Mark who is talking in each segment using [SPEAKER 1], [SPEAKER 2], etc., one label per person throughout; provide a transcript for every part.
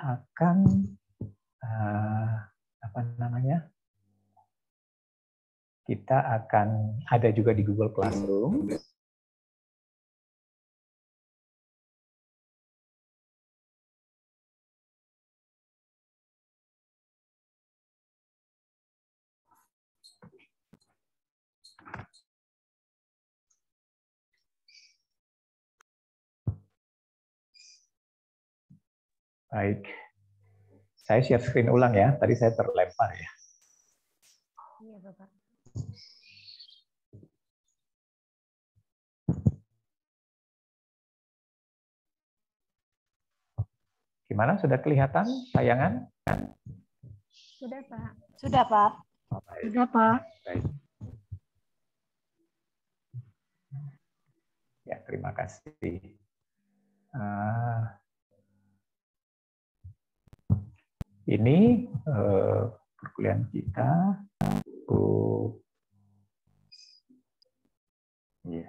[SPEAKER 1] akan apa namanya? Kita akan ada juga di Google Classroom. Baik, saya share screen ulang ya. Tadi saya terlempar ya.
[SPEAKER 2] Iya, Bapak.
[SPEAKER 1] Gimana? Sudah kelihatan tayangan?
[SPEAKER 2] Sudah, Pak. Sudah, Pak. Sudah, Pak.
[SPEAKER 1] Baik. Ya, terima kasih. Ini perkuliahan kita. Ya.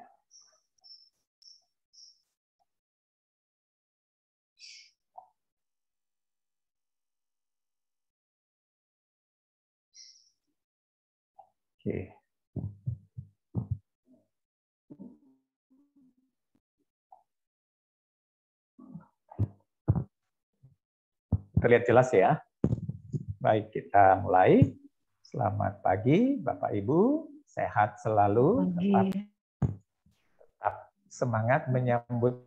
[SPEAKER 1] Oke. Terlihat jelas ya? Baik, kita mulai. Selamat pagi, Bapak Ibu. Sehat selalu. Tetap semangat menyambut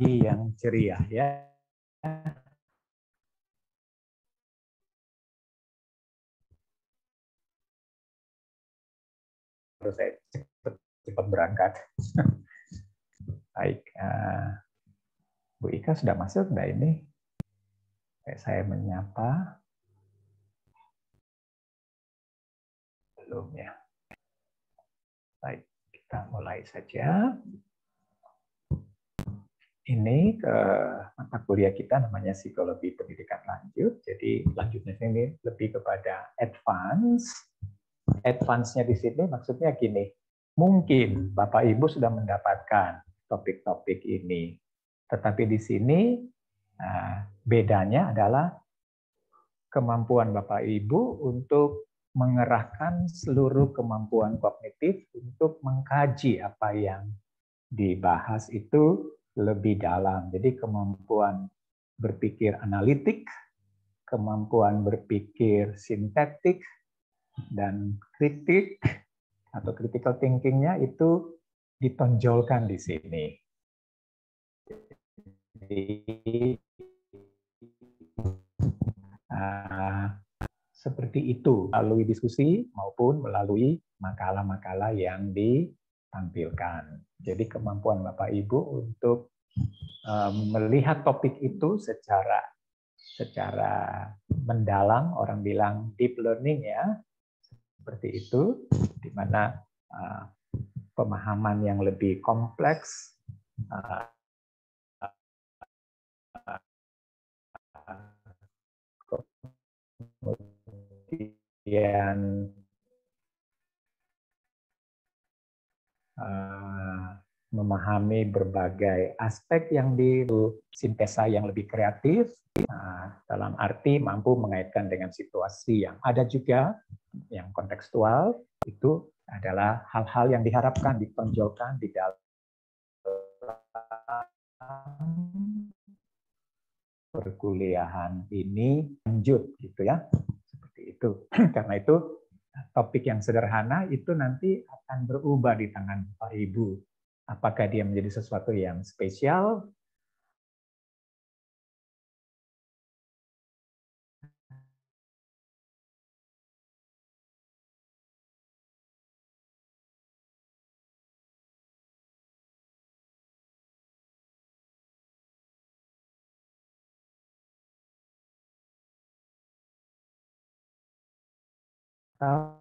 [SPEAKER 1] yang ceria ya. Terus saya cepat berangkat. Baik, Bu Ika sudah masuk, nah ini saya menyapa. Belum ya. Baik, kita mulai saja. Ini ke mata kuliah kita namanya psikologi pendidikan lanjut. Jadi lanjutnya ini lebih kepada advance. Advance-nya di sini maksudnya gini. Mungkin Bapak Ibu sudah mendapatkan topik-topik ini. Tetapi di sini bedanya adalah kemampuan Bapak Ibu untuk mengerahkan seluruh kemampuan kognitif untuk mengkaji apa yang dibahas itu lebih dalam. Jadi kemampuan berpikir analitik, kemampuan berpikir sintetik, dan kritik atau critical thinking-nya itu ditonjolkan di sini. Jadi, seperti itu melalui diskusi maupun melalui makalah-makalah yang ditampilkan. Jadi kemampuan Bapak Ibu untuk melihat topik itu secara mendalam, orang bilang deep learning ya, seperti itu, di mana pemahaman yang lebih kompleks, kemudian memahami berbagai aspek yang di sintesa yang lebih kreatif, dalam arti mampu mengaitkan dengan situasi yang ada juga, yang kontekstual, itu adalah hal-hal yang diharapkan ditonjolkan di dalam perkuliahan ini lanjut gitu ya. Seperti itu. Karena itu topik yang sederhana itu nanti akan berubah di tangan Bapak Ibu. Apakah dia menjadi sesuatu yang spesial atau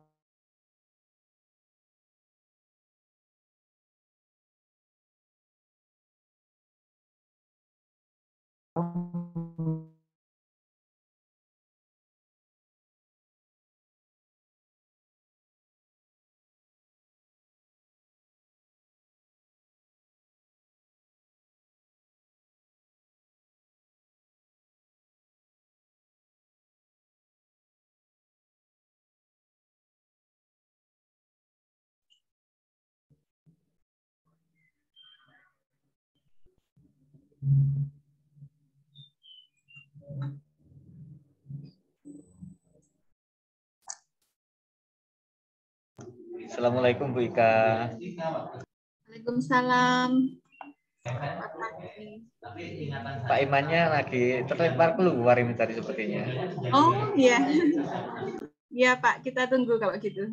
[SPEAKER 3] Assalamualaikum Bu Ika.
[SPEAKER 2] Waalaikumsalam.
[SPEAKER 3] Pak Imannya lagi terlempar keluar ini tadi sepertinya.
[SPEAKER 2] Oh iya, iya Pak, kita tunggu kalau gitu.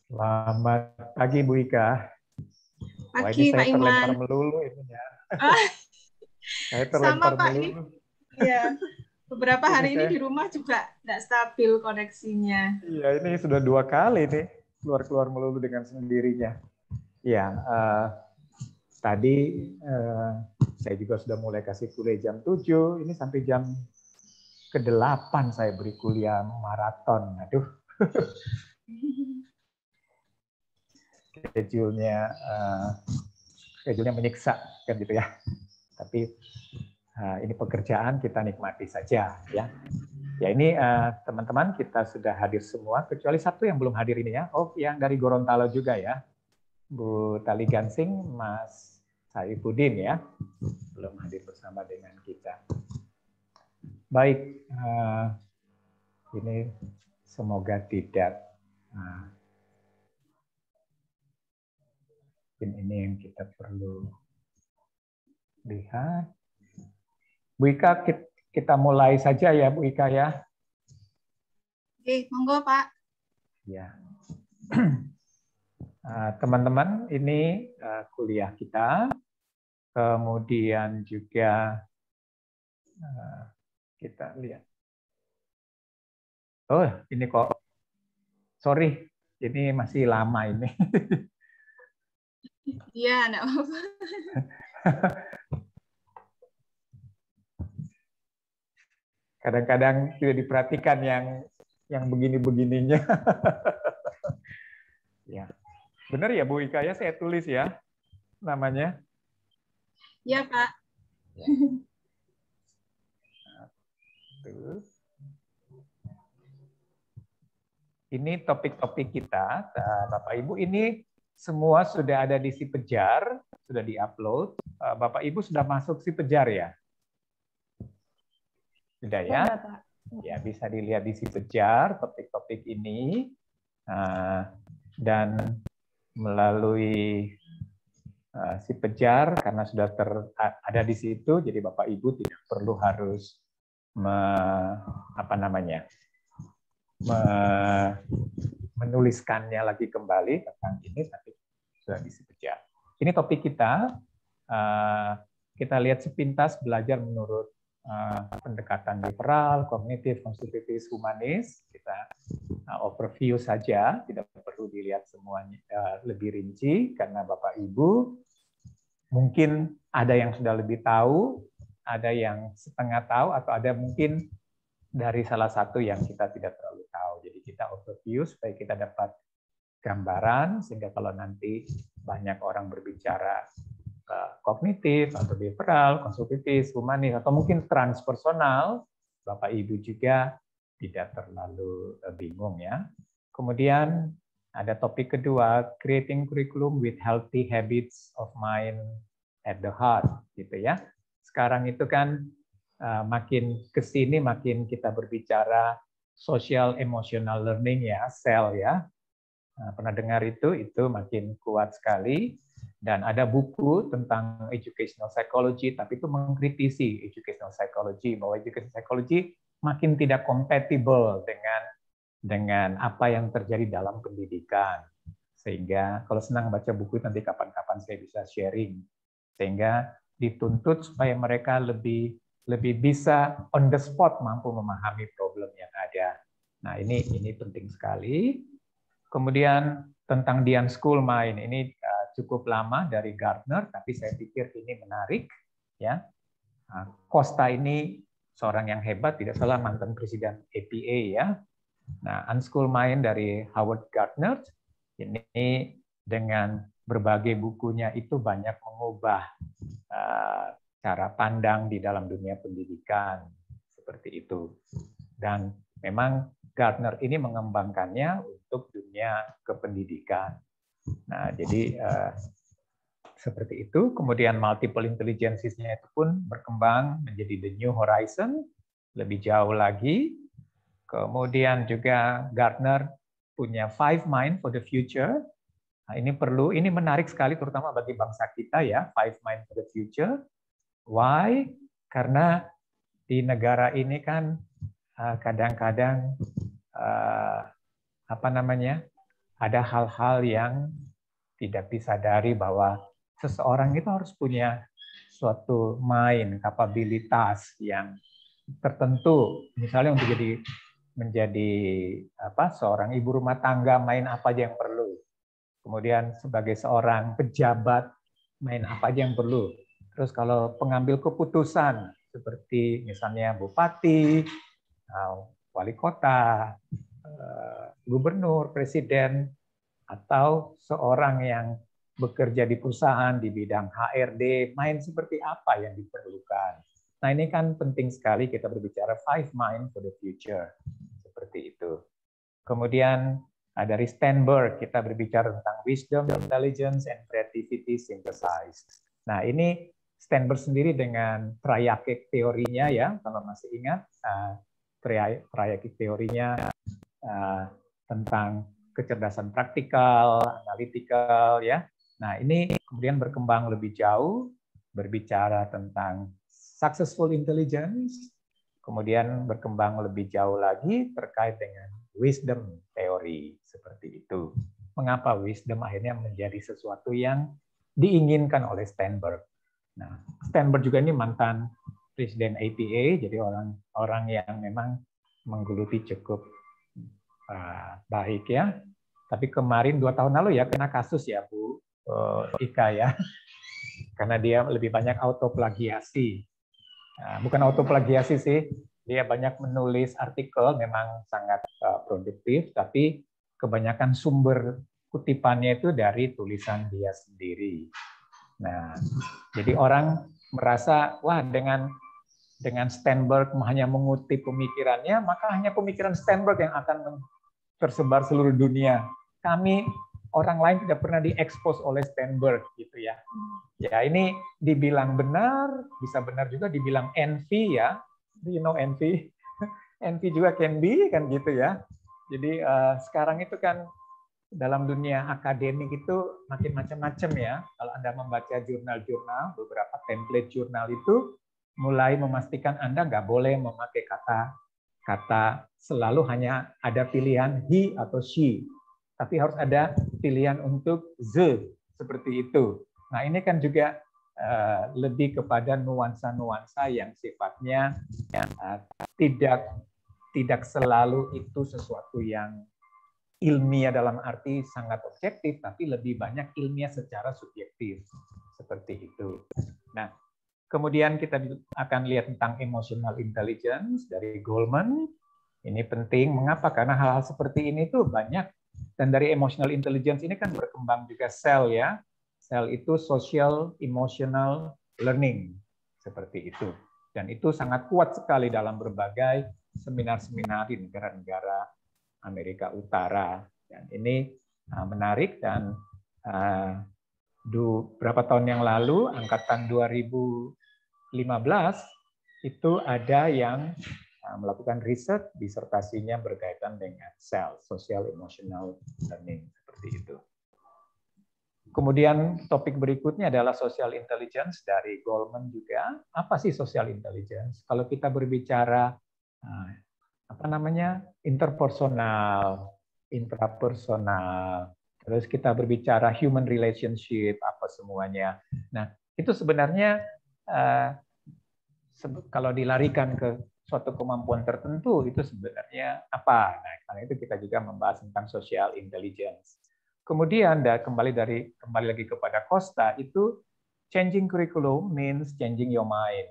[SPEAKER 1] Selamat pagi Bu Ika. Wah,
[SPEAKER 2] Pagi
[SPEAKER 1] ini saya
[SPEAKER 2] Pak Iman.
[SPEAKER 1] terlempar melulu ininya. Saya
[SPEAKER 2] Sama
[SPEAKER 1] terlempar
[SPEAKER 2] Pak ini.
[SPEAKER 1] melulu.
[SPEAKER 2] Iya. Beberapa hari ini
[SPEAKER 1] saya,
[SPEAKER 2] di rumah juga tidak stabil koneksinya.
[SPEAKER 1] Iya, ini sudah 2 kali nih keluar melulu dengan sendirinya. Ya, tadi saya juga sudah mulai kasih kuliah jam 7, ini sampai jam ke-8 saya beri kuliah maraton. Aduh. Schedule-nya menyiksa kan gitu ya. Tapi ini pekerjaan, kita nikmati saja ya. Ya ini teman-teman kita sudah hadir semua kecuali satu yang belum hadir ini ya. Oh, yang dari Gorontalo juga ya. Bu Tali Gansing, Mas Saifuddin ya. Belum hadir bersama dengan kita. Baik, ini semoga tidak ini yang kita perlu lihat. Bu Ika, kita mulai saja ya Bu Ika ya.
[SPEAKER 2] Oke, monggo Pak.
[SPEAKER 1] Ya. Teman-teman, ini kuliah kita. Kemudian juga kita lihat. Oh, ini kok. Sorry, ini masih lama ini.
[SPEAKER 2] Iya, enggak apa-apa.
[SPEAKER 1] Kadang-kadang tidak diperhatikan yang begini-begininya. Ya. Benar ya Bu Ika ya, saya tulis ya namanya.
[SPEAKER 2] Iya, Pak.
[SPEAKER 1] Ini topik-topik kita, Bapak Ibu. Ini semua sudah ada di Si Pejar, sudah di-upload. Bapak Ibu sudah masuk Si Pejar ya? Sudah ya? Ya, bisa dilihat di Si Pejar topik-topik ini. Dan melalui Si Pejar, karena sudah ada di situ, jadi Bapak Ibu tidak perlu harus menuliskannya lagi kembali tentang ini, tapi sudah di Si Pejar. Ini topik kita. Kita lihat sepintas belajar menurut pendekatan liberal, kognitif, konstruktivis, humanis. Kita overview saja, tidak perlu dilihat semuanya lebih rinci, karena Bapak Ibu mungkin ada yang sudah lebih tahu, ada yang setengah tahu, atau ada mungkin dari salah satu yang kita tidak terlalu tahu. Jadi kita overview supaya kita dapat gambaran, sehingga kalau nanti banyak orang berbicara kognitif atau liberal, konstruktivis, humanis, atau mungkin transpersonal, Bapak Ibu juga tidak terlalu bingung ya. Kemudian ada topik kedua, creating curriculum with healthy habits of mind at the heart, gitu ya. Sekarang itu kan makin kesini makin kita berbicara social emotional learning ya, SEL ya. Pernah dengar itu makin kuat sekali. Dan ada buku tentang educational psychology, tapi itu mengkritisi educational psychology, bahwa educational psychology makin tidak compatible dengan apa yang terjadi dalam pendidikan. Sehingga kalau senang baca buku, nanti kapan-kapan saya bisa sharing. Sehingga dituntut supaya mereka lebih bisa on the spot mampu memahami problem yang ada. Nah, ini penting sekali. Kemudian tentang The Unschooled Mind, ini cukup lama dari Gartner, tapi saya pikir ini menarik. Ya, Costa ini seorang yang hebat, tidak salah mantan presiden APA ya. Nah, Unschooled Mind dari Howard Gardner ini dengan berbagai bukunya itu banyak mengubah cara pandang di dalam dunia pendidikan seperti itu. Dan memang Gardner ini mengembangkannya untuk dunia kependidikan. Nah, jadi seperti itu. Kemudian multiple intelligences-nya itu pun berkembang menjadi the new horizon, lebih jauh lagi. Kemudian juga Gardner punya 5 mind for the future. Nah, ini menarik sekali terutama bagi bangsa kita ya, 5 mind for the future. Why? Karena di negara ini kan kadang-kadang ada hal-hal yang tidak disadari bahwa seseorang itu harus punya suatu mind, kapabilitas yang tertentu. Misalnya untuk menjadi seorang ibu rumah tangga, main apa aja yang perlu. Kemudian sebagai seorang pejabat, main apa aja yang perlu. Terus kalau pengambil keputusan seperti misalnya bupati, wali kota, gubernur, presiden, atau seorang yang bekerja di perusahaan di bidang HRD, main seperti apa yang diperlukan. Nah, ini kan penting sekali kita berbicara 5 mind for the future. Seperti itu. Kemudian dari Sternberg kita berbicara tentang wisdom, intelligence, and creativity synthesized. Nah, ini Sternberg sendiri dengan triarchic teorinya ya, kalau masih ingat triarchic teorinya tentang kecerdasan praktikal, analitikal ya. Nah, ini kemudian berkembang lebih jauh berbicara tentang successful intelligence, kemudian berkembang lebih jauh lagi terkait dengan wisdom teori seperti itu. Mengapa wisdom akhirnya menjadi sesuatu yang diinginkan oleh Sternberg. Nah, Sternberg juga ini mantan presiden APA, jadi orang yang memang menggeluti cukup baik ya. Tapi kemarin 2 tahun lalu ya kena kasus ya Bu Ika ya, karena dia lebih banyak autoplagiasi. Bukan autoplagiasi sih, dia banyak menulis artikel, memang sangat produktif, tapi kebanyakan sumber kutipannya itu dari tulisan dia sendiri. Nah, jadi orang merasa wah dengan Sternberg hanya mengutip pemikirannya, maka hanya pemikiran Sternberg yang akan tersebar seluruh dunia. Kami orang lain tidak pernah diekspos oleh Sternberg gitu ya. Ya, ini dibilang benar, bisa benar juga dibilang envy ya. Do you know envy? Envy juga can be kan gitu ya. Jadi sekarang itu kan dalam dunia akademik itu makin macam-macam ya. Kalau Anda membaca jurnal-jurnal, beberapa template jurnal itu mulai memastikan Anda nggak boleh memakai kata selalu hanya ada pilihan he atau she. Tapi harus ada pilihan untuk the, seperti itu. Nah, ini kan juga lebih kepada nuansa-nuansa yang sifatnya tidak selalu itu sesuatu yang ilmiah dalam arti sangat objektif, tapi lebih banyak ilmiah secara subjektif. Seperti itu. Nah, kemudian kita akan lihat tentang emotional intelligence dari Goleman. Ini penting, mengapa? Karena hal-hal seperti ini tuh banyak. Dan dari emotional intelligence ini kan berkembang juga SEL ya. SEL itu social emotional learning. Seperti itu. Dan itu sangat kuat sekali dalam berbagai seminar-seminar di negara-negara Amerika Utara. Dan ini menarik dan berapa tahun yang lalu, angkatan 2015, itu ada yang melakukan riset, disertasinya berkaitan dengan SEL, Social Emotional Learning, seperti itu. Kemudian topik berikutnya adalah social intelligence dari Goleman juga. Apa sih social intelligence? Kalau kita berbicara interpersonal, intrapersonal, terus kita berbicara human relationship, apa semuanya. Nah, itu sebenarnya kalau dilarikan ke suatu kemampuan tertentu, itu sebenarnya apa? Nah, karena itu kita juga membahas tentang social intelligence. Kemudian kembali lagi kepada Costa, itu changing curriculum means changing your mind.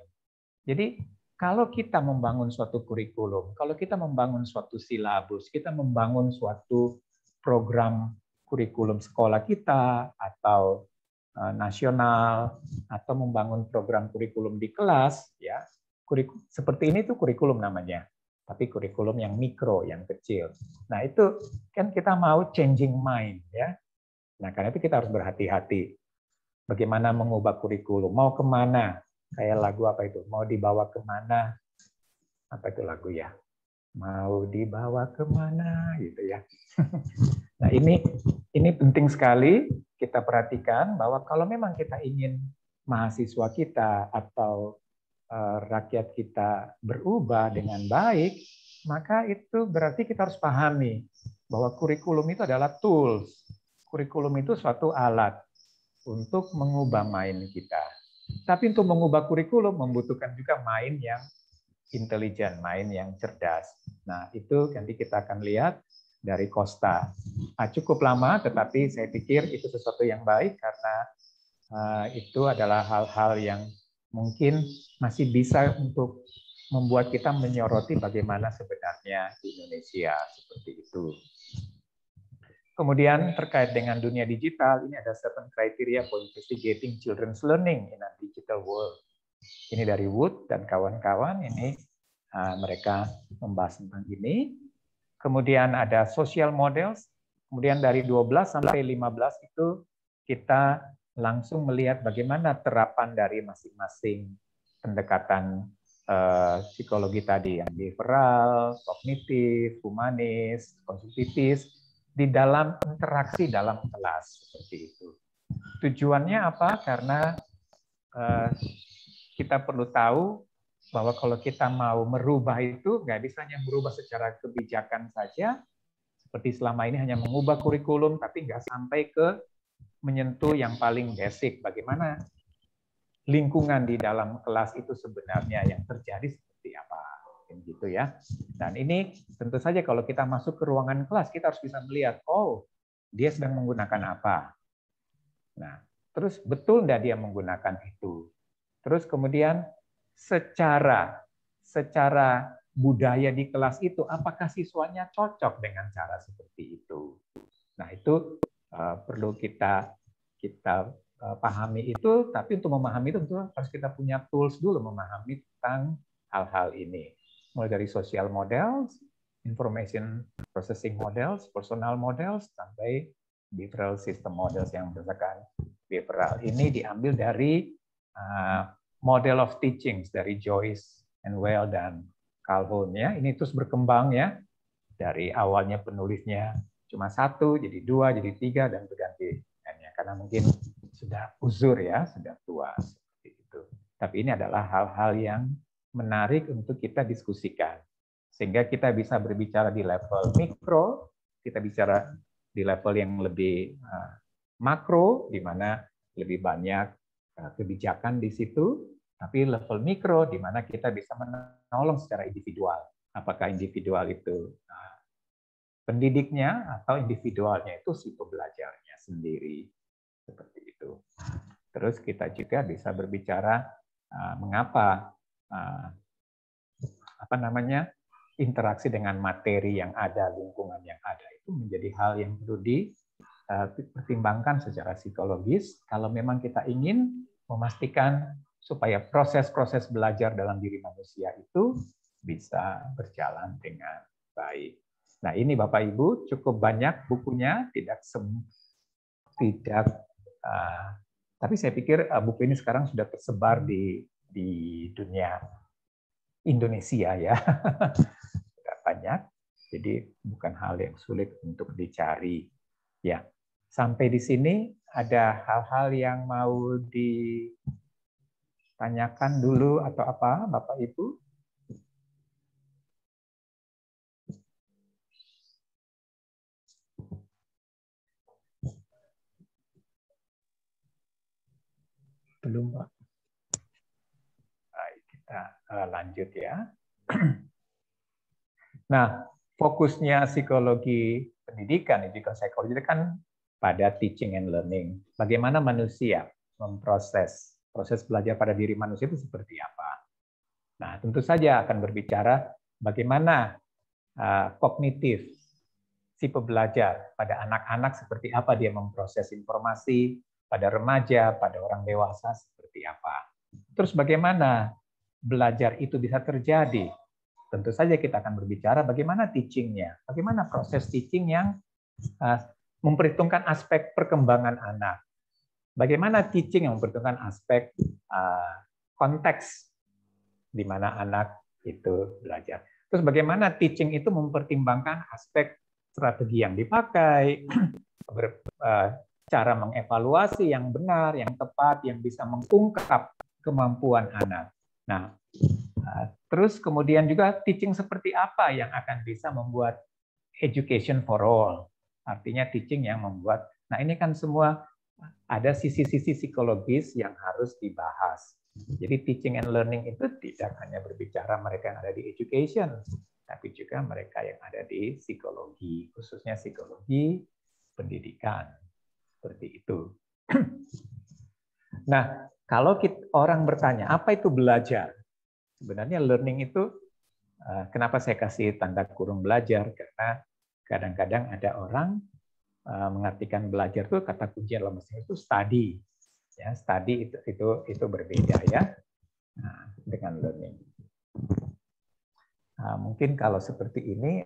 [SPEAKER 1] Jadi kalau kita membangun suatu kurikulum, kalau kita membangun suatu silabus, kita membangun suatu program kurikulum sekolah kita atau nasional, atau membangun program kurikulum di kelas, ya seperti ini tuh kurikulum namanya. Tapi kurikulum yang mikro, yang kecil. Nah itu kan kita mau changing mind, ya. Nah karena itu kita harus berhati-hati. Bagaimana mengubah kurikulum? Mau kemana? Kayak lagu apa itu? Mau dibawa kemana? Apa itu lagu ya? Mau dibawa kemana? Gitu ya. Nah ini penting sekali kita perhatikan bahwa kalau memang kita ingin mahasiswa kita atau rakyat kita berubah dengan baik, maka itu berarti kita harus pahami bahwa kurikulum itu adalah tools. Kurikulum itu suatu alat untuk mengubah mind kita. Tapi untuk mengubah kurikulum membutuhkan juga mind yang intelijen, mind yang cerdas. Nah, itu nanti kita akan lihat dari Costa. Cukup lama, tetapi saya pikir itu sesuatu yang baik karena itu adalah hal-hal yang mungkin masih bisa untuk membuat kita menyoroti bagaimana sebenarnya di Indonesia seperti itu. Kemudian terkait dengan dunia digital, ini ada 7 criteria for investigating children's learning in a digital world. Ini dari Wood dan kawan-kawan, ini mereka membahas tentang ini. Kemudian ada social models, kemudian dari 12 sampai 15 itu kita langsung melihat bagaimana terapan dari masing-masing pendekatan psikologi tadi, yang behavioral, kognitif, humanis, konstruktivis, di dalam interaksi dalam kelas seperti itu. Tujuannya apa? Karena kita perlu tahu bahwa kalau kita mau merubah itu nggak bisa hanya merubah secara kebijakan saja, seperti selama ini hanya mengubah kurikulum, tapi nggak sampai ke menyentuh yang paling basic, bagaimana lingkungan di dalam kelas itu sebenarnya yang terjadi seperti apa, gitu ya. Dan ini tentu saja kalau kita masuk ke ruangan kelas, kita harus bisa melihat, oh, dia sedang menggunakan apa. Nah, terus betul nggak dia menggunakan itu? Terus kemudian secara budaya di kelas itu, apakah siswanya cocok dengan cara seperti itu? Nah, itu perlu kita pahami itu, tapi untuk memahami itu tentu harus kita punya tools dulu memahami tentang hal-hal ini. Mulai dari social models, information processing models, personal models, sampai behavioral system models yang berdasarkan behavioral. Ini diambil dari model of teachings dari Joyce and Well dan Calhoun, ya. Ini terus berkembang, ya, dari awalnya penulisnya cuma 1, jadi 2, jadi 3, dan berganti. Karena mungkin sudah uzur, ya, sudah tua seperti itu. Tapi ini adalah hal-hal yang menarik untuk kita diskusikan, sehingga kita bisa berbicara di level mikro, kita bicara di level yang lebih makro, di mana lebih banyak kebijakan di situ, tapi level mikro di mana kita bisa menolong secara individual. Apakah individual itu pendidiknya atau individualnya itu si pembelajarnya sendiri, seperti itu. Terus kita juga bisa berbicara mengapa interaksi dengan materi yang ada, lingkungan yang ada itu menjadi hal yang perlu dipertimbangkan secara psikologis kalau memang kita ingin memastikan supaya proses-proses belajar dalam diri manusia itu bisa berjalan dengan baik. Nah, ini Bapak Ibu cukup banyak bukunya, tapi saya pikir buku ini sekarang sudah tersebar di dunia Indonesia, ya. Sudah banyak, jadi bukan hal yang sulit untuk dicari. Ya, sampai di sini ada hal-hal yang mau ditanyakan dulu atau apa, Bapak Ibu? Belum, Pak. Baik, kita lanjut, ya. Nah, fokusnya psikologi pendidikan, educational psychology, kan pada teaching and learning. Bagaimana manusia memproses proses belajar pada diri manusia itu seperti apa? Nah, tentu saja akan berbicara bagaimana kognitif si pembelajar pada anak-anak seperti apa dia memproses informasi, pada remaja, pada orang dewasa seperti apa. Terus bagaimana belajar itu bisa terjadi? Tentu saja kita akan berbicara bagaimana teaching-nya, bagaimana proses teaching yang memperhitungkan aspek perkembangan anak. Bagaimana teaching yang memperhitungkan aspek konteks di mana anak itu belajar. Terus bagaimana teaching itu mempertimbangkan aspek strategi yang dipakai, cara mengevaluasi yang benar, yang tepat, yang bisa mengungkap kemampuan anak. Nah, terus kemudian juga teaching seperti apa yang akan bisa membuat education for all. Artinya teaching yang membuat, nah ini kan semua ada sisi-sisi psikologis yang harus dibahas. Jadi teaching and learning itu tidak hanya berbicara mereka yang ada di education, tapi juga mereka yang ada di psikologi, khususnya psikologi pendidikan. Seperti itu. Nah, kalau orang bertanya, apa itu belajar? Sebenarnya learning itu, kenapa saya kasih tanda kurung belajar? Karena kadang-kadang ada orang mengartikan belajar itu kata kunci dalam bahasa Inggris itu study. Ya, study itu berbeda ya dengan learning. Mungkin kalau seperti ini,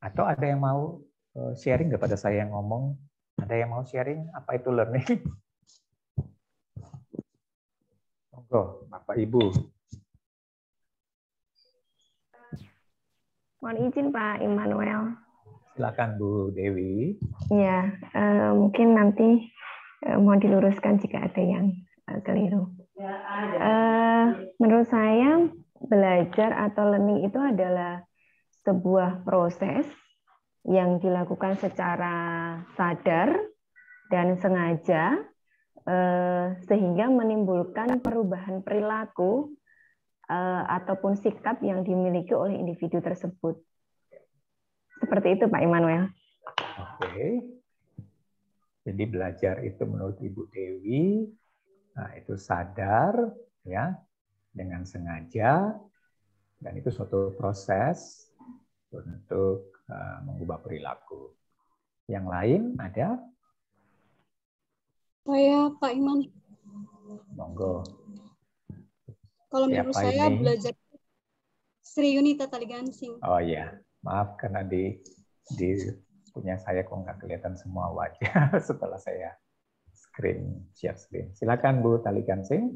[SPEAKER 1] atau ada yang mau sharing kepada saya yang ngomong? Ada yang mau sharing apa itu learning? Monggo, Bapak Ibu.
[SPEAKER 4] Mohon izin Pak Immanuel.
[SPEAKER 1] Silakan Bu Dewi.
[SPEAKER 4] Ya, mungkin nanti mohon diluruskan jika ada yang keliru. Menurut saya belajar atau learning itu adalah sebuah proses yang dilakukan secara sadar dan sengaja sehingga menimbulkan perubahan perilaku ataupun sikap yang dimiliki oleh individu tersebut. Seperti itu Pak Immanuel.
[SPEAKER 1] Oke. Jadi belajar itu menurut Ibu Dewi, nah itu sadar ya, dengan sengaja, dan itu suatu proses untuk mengubah perilaku. Yang lain ada?
[SPEAKER 5] Saya Pak Iman.
[SPEAKER 1] Monggo.
[SPEAKER 5] Kalau menurut saya belajar Sri Yunita Taligansing.
[SPEAKER 1] Oh iya, maaf karena di punya saya kok nggak kelihatan semua wajah setelah saya share screen. Silakan Bu Taligansing.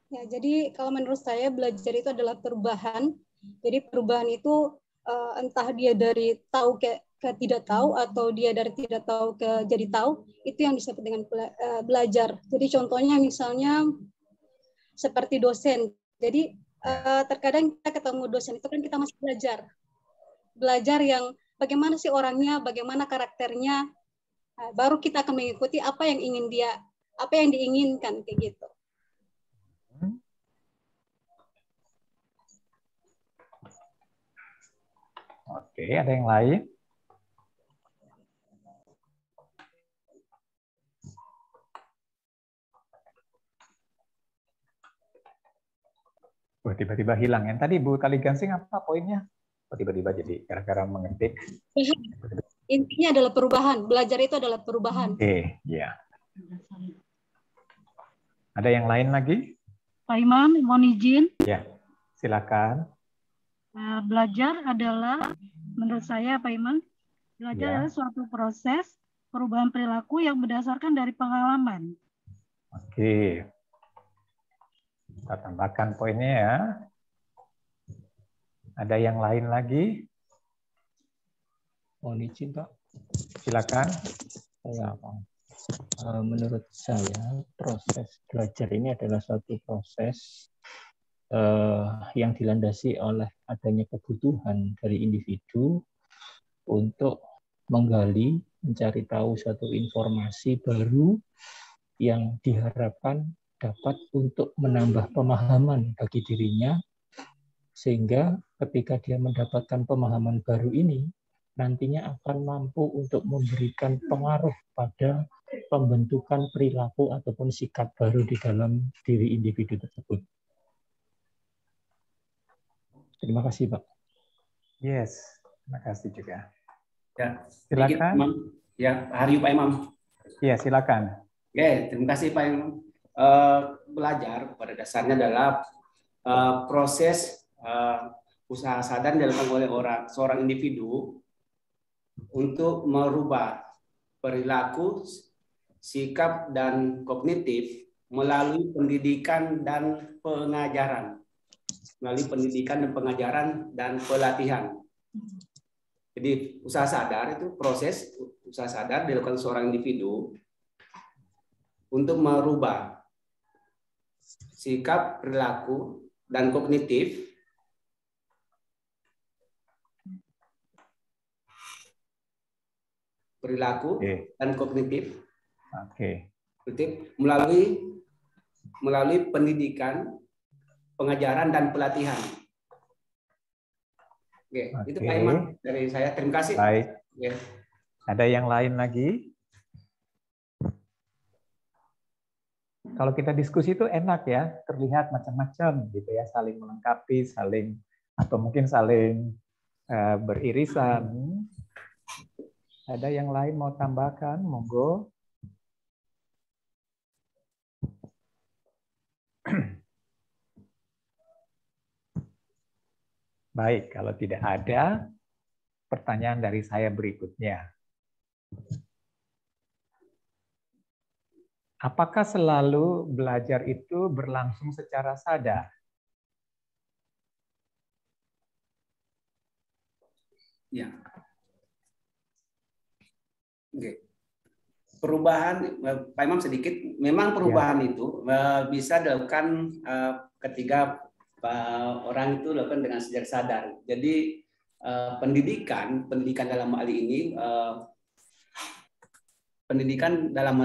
[SPEAKER 5] Ya, jadi kalau menurut saya belajar itu adalah perubahan. Jadi perubahan itu entah dia dari tahu ke tidak tahu atau dia dari tidak tahu ke jadi tahu, itu yang disebut dengan belajar. Jadi contohnya misalnya seperti dosen. Jadi terkadang kita ketemu dosen itu kan kita masih belajar. Belajar yang bagaimana sih orangnya, bagaimana karakternya, baru kita akan mengikuti apa yang diinginkan kayak gitu.
[SPEAKER 1] Oke, ada yang lain? Oh, tiba-tiba hilang. Yang tadi Bu Taligansing apa poinnya? Oh, tiba-tiba jadi gara-gara mengetik.
[SPEAKER 5] Intinya adalah perubahan. Belajar itu adalah perubahan.
[SPEAKER 1] Oke, ya. Ada yang lain lagi?
[SPEAKER 6] Pak Iman, mohon izin.
[SPEAKER 1] Ya, silakan.
[SPEAKER 6] Belajar adalah, menurut saya Pak Iman, belajar adalah suatu proses perubahan perilaku yang berdasarkan dari pengalaman.
[SPEAKER 1] Oke. Kita tambahkan poinnya ya. Ada yang lain lagi?
[SPEAKER 7] Mohon izin Pak.
[SPEAKER 1] Silakan.
[SPEAKER 7] Menurut saya proses belajar ini adalah suatu proses yang dilandasi oleh adanya kebutuhan dari individu untuk menggali, mencari tahu suatu informasi baru yang diharapkan dapat untuk menambah pemahaman bagi dirinya, sehingga ketika dia mendapatkan pemahaman baru ini, nantinya akan mampu untuk memberikan pengaruh pada pembentukan perilaku ataupun sikap baru di dalam diri individu tersebut. Terima kasih, Pak.
[SPEAKER 1] Yes, terima kasih juga.
[SPEAKER 8] Ya,
[SPEAKER 1] Silakan.
[SPEAKER 8] Imam. Ya, Haryu Pak Imam.
[SPEAKER 1] Iya, silakan.
[SPEAKER 8] Oke, terima kasih Pak Imam. Belajar pada dasarnya adalah proses usaha sadar yang dilakukan oleh seorang individu untuk merubah perilaku, sikap, dan kognitif melalui pendidikan dan pengajaran. Melalui pendidikan dan pengajaran dan pelatihan. Jadi usaha sadar itu proses usaha sadar dilakukan seorang individu untuk merubah sikap, perilaku, dan kognitif dan kognitif melalui pendidikan, pengajaran, dan pelatihan. Oke. Itu Pak Iman dari saya. Terima kasih.
[SPEAKER 1] Baik.
[SPEAKER 8] Ya.
[SPEAKER 1] Ada yang lain lagi? Kalau kita diskusi itu enak ya, terlihat macam-macam gitu ya, saling melengkapi, atau mungkin saling beririsan. Ada yang lain mau tambahkan? Monggo. Baik, kalau tidak ada, pertanyaan dari saya berikutnya. Apakah selalu belajar itu berlangsung secara sadar?
[SPEAKER 8] Ya. Oke. Perubahan, Pak Imam sedikit, memang perubahan itu bisa dilakukan ketika orang itu lakukan dengan secara sadar. Jadi pendidikan dalam hal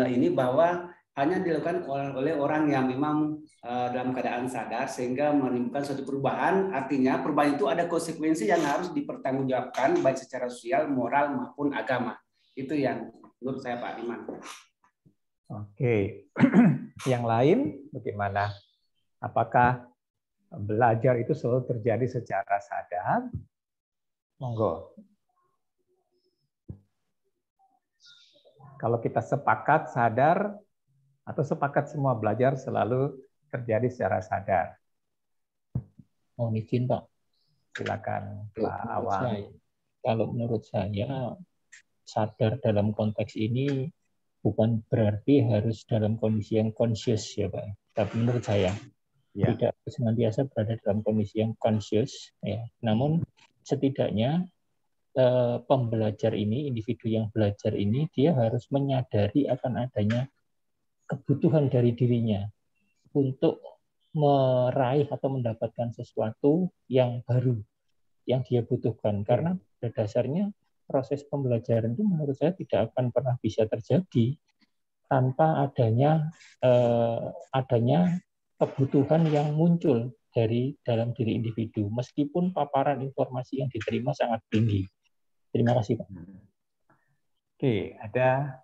[SPEAKER 8] ini, bahwa hanya dilakukan oleh orang yang memang dalam keadaan sadar sehingga menimbulkan suatu perubahan. Artinya perubahan itu ada konsekuensi yang harus dipertanggungjawabkan baik secara sosial, moral maupun agama. Itu yang menurut saya Pak Iman.
[SPEAKER 1] Oke. Yang lain bagaimana? Apakah belajar itu selalu terjadi secara sadar? Monggo. Kalau kita sepakat sadar atau sepakat semua belajar selalu terjadi secara sadar?
[SPEAKER 7] Mohon izin, Pak.
[SPEAKER 1] Silakan, Pak Awang.
[SPEAKER 7] Kalau menurut saya, sadar dalam konteks ini bukan berarti harus dalam kondisi yang conscious ya, Pak. Tapi menurut saya, tidak senantiasa berada dalam kondisi yang conscious, ya. Namun setidaknya pembelajar ini, individu yang belajar ini, dia harus menyadari akan adanya kebutuhan dari dirinya untuk meraih atau mendapatkan sesuatu yang baru yang dia butuhkan. Karena pada dasarnya proses pembelajaran itu menurut saya tidak akan pernah bisa terjadi tanpa adanya kebutuhan yang muncul dari dalam diri individu, meskipun paparan informasi yang diterima sangat tinggi. Terima kasih, Pak.
[SPEAKER 1] Oke, ada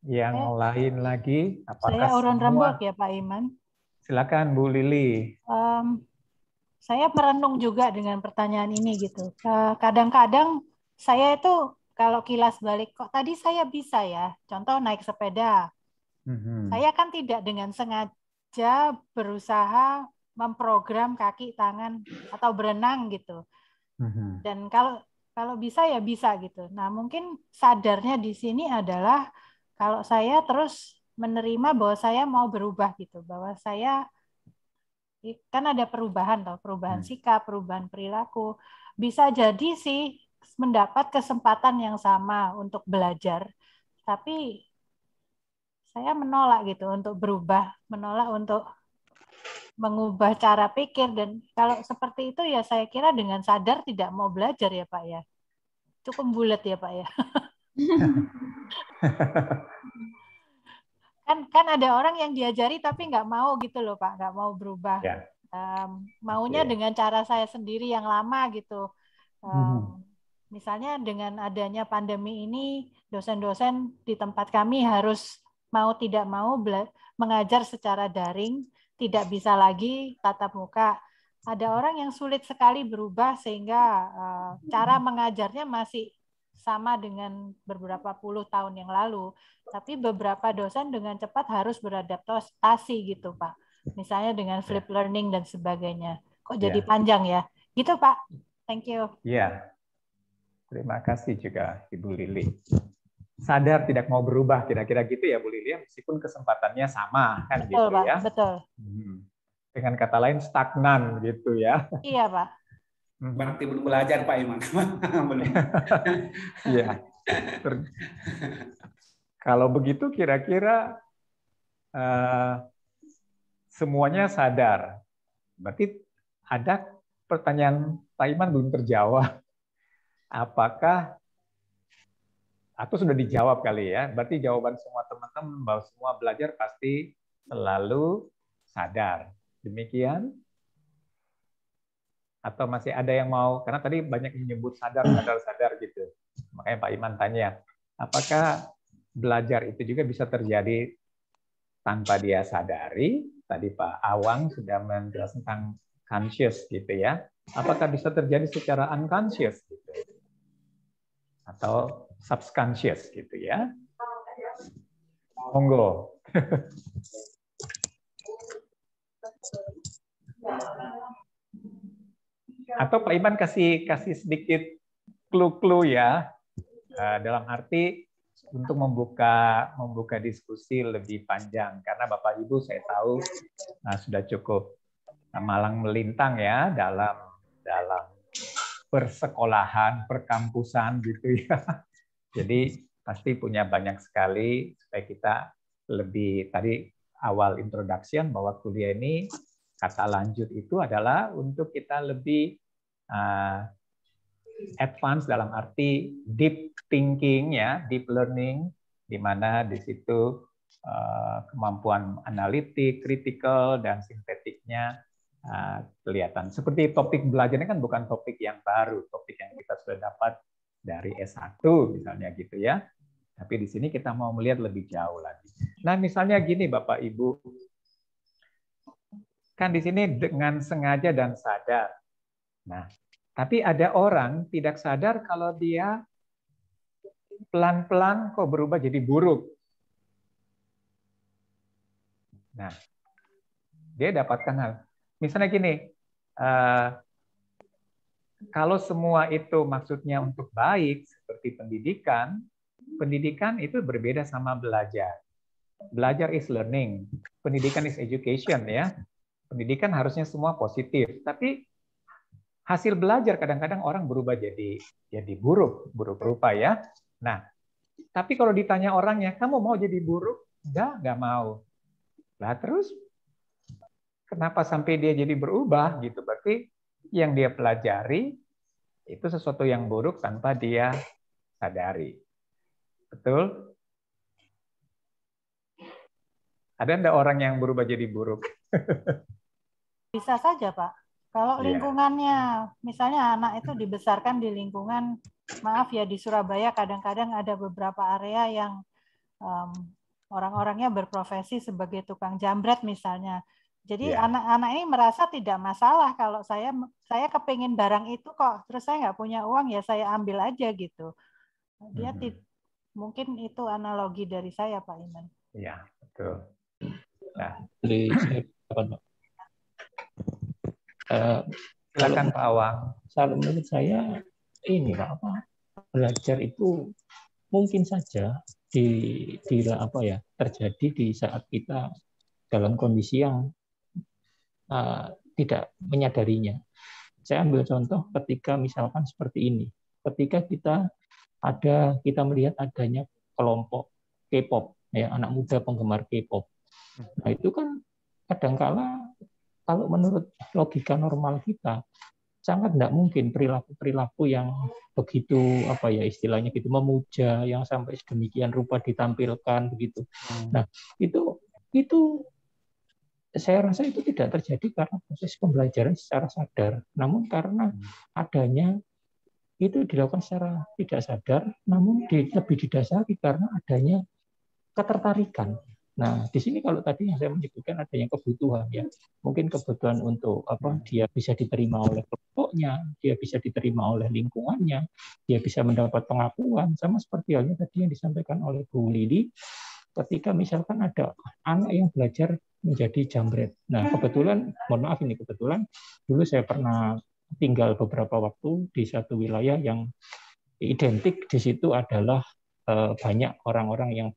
[SPEAKER 1] yang lain lagi? Apakah
[SPEAKER 6] saya orang Rembuk ya, Pak Iman.
[SPEAKER 1] Silakan, Bu Lili.
[SPEAKER 6] Saya merenung juga dengan pertanyaan ini gitu. Kadang-kadang saya itu kalau kilas balik, kok tadi saya bisa ya? Contoh naik sepeda. Saya kan tidak dengan sengaja berusaha memprogram kaki, tangan, atau berenang gitu. Dan kalau bisa ya bisa gitu. Nah mungkin sadarnya di sini adalah kalau saya terus menerima bahwa saya mau berubah gitu, bahwa saya kan ada perubahan sikap, perubahan perilaku. Bisa jadi sih mendapat kesempatan yang sama untuk belajar, tapi saya menolak gitu untuk berubah, menolak untuk mengubah cara pikir. Dan kalau seperti itu ya saya kira dengan sadar tidak mau belajar ya Pak ya. Cukup bulat ya Pak ya. Kan ada orang yang diajari tapi nggak mau gitu loh Pak, nggak mau berubah. Maunya dengan cara saya sendiri yang lama gitu. Misalnya dengan adanya pandemi ini, dosen-dosen di tempat kami harus mau tidak mau mengajar secara daring, tidak bisa lagi tatap muka. Ada orang yang sulit sekali berubah sehingga cara mengajarnya masih sama dengan beberapa puluh tahun yang lalu. Tapi beberapa dosen dengan cepat harus beradaptasi gitu, Pak. Misalnya dengan flip learning dan sebagainya. Kok jadi panjang ya? Gitu, Pak. Thank you.
[SPEAKER 1] Iya. Terima kasih juga Ibu Lili. Sadar tidak mau berubah, kira-kira gitu ya Bu Lili, meskipun kesempatannya sama kan.
[SPEAKER 6] Betul,
[SPEAKER 1] gitu
[SPEAKER 6] Pak.
[SPEAKER 1] ya.
[SPEAKER 6] Betul.
[SPEAKER 1] Dengan kata lain stagnan gitu ya.
[SPEAKER 6] Iya, Pak.
[SPEAKER 8] Berarti belum belajar Pak Iman. Belum.
[SPEAKER 1] Iya. Kalau begitu kira-kira semuanya sadar. Berarti ada pertanyaan Pak Iman belum terjawab. Apakah, atau sudah dijawab kali ya, berarti jawaban semua teman-teman bahwa semua belajar pasti selalu sadar. Demikian? Atau masih ada yang mau, karena tadi banyak yang menyebut sadar gitu. Makanya Pak Iman tanya, apakah belajar itu juga bisa terjadi tanpa dia sadari? Tadi Pak Awang sudah menjelaskan tentang conscious gitu ya. Apakah bisa terjadi secara unconscious gitu? Atau subconscious gitu ya. Monggo. Atau Pak Iman kasih sedikit clue-clue ya, dalam arti untuk membuka diskusi lebih panjang, karena Bapak Ibu saya tahu sudah cukup malang melintang ya dalam persekolahan, perkampusan gitu ya. Jadi pasti punya banyak sekali supaya kita lebih, tadi awal introduction bahwa kuliah ini kata lanjut itu adalah untuk kita lebih advance dalam arti deep thinking ya, deep learning, di mana di situ kemampuan analitik, kritikal dan sintetiknya kelihatan. Seperti topik belajarnya kan bukan topik yang baru, topik yang kita sudah dapat dari S1 misalnya gitu ya. Tapi di sini kita mau melihat lebih jauh lagi. Nah, misalnya gini Bapak Ibu, kan di sini dengan sengaja dan sadar. Nah, tapi ada orang tidak sadar kalau dia pelan-pelan kok berubah jadi buruk. Nah, dia dapatkan hal. Misalnya gini, kalau semua itu maksudnya untuk baik, seperti pendidikan, pendidikan itu berbeda sama belajar. Belajar is learning, pendidikan is education ya. Pendidikan harusnya semua positif, tapi hasil belajar kadang-kadang orang berubah jadi buruk rupa ya. Nah, tapi kalau ditanya orangnya, kamu mau jadi buruk? Enggak mau. Nah, terus kenapa sampai dia jadi berubah gitu? Berarti yang dia pelajari itu sesuatu yang buruk tanpa dia sadari. Betul? Ada enggak orang yang berubah jadi buruk?
[SPEAKER 6] Bisa saja, Pak. Kalau lingkungannya, misalnya anak itu dibesarkan di lingkungan, maaf ya di Surabaya kadang-kadang ada beberapa area yang orang-orangnya berprofesi sebagai tukang jambret misalnya. Jadi anak-anak ini merasa tidak masalah kalau saya kepingin barang itu kok, terus saya nggak punya uang ya saya ambil aja gitu. Dia mungkin itu analogi dari saya Pak Iman.
[SPEAKER 1] Iya betul. Nah, silakan Pak Awang.
[SPEAKER 7] Kalau menurut saya ini Pak, belajar itu mungkin saja terjadi di saat kita dalam kondisi yang tidak menyadarinya. Saya ambil contoh ketika misalkan seperti ini, ketika kita melihat adanya kelompok K-pop, ya anak muda penggemar K-pop. Nah itu kan kadangkala kalau menurut logika normal kita sangat tidak mungkin perilaku yang begitu istilahnya gitu memuja yang sampai sedemikian rupa ditampilkan begitu. Nah itu saya rasa itu tidak terjadi karena proses pembelajaran secara sadar, namun karena adanya itu dilakukan secara tidak sadar, namun lebih didasari karena adanya ketertarikan. Nah, di sini kalau tadi yang saya menyebutkan adanya kebutuhan, ya, mungkin kebutuhan untuk apa, dia bisa diterima oleh kelompoknya, dia bisa diterima oleh lingkungannya, dia bisa mendapat pengakuan, sama seperti halnya tadi yang disampaikan oleh Bu Lili, ketika misalkan ada anak yang belajar menjadi jambret. Nah, kebetulan, mohon maaf ini kebetulan, dulu saya pernah tinggal beberapa waktu di satu wilayah yang identik di situ adalah banyak orang-orang yang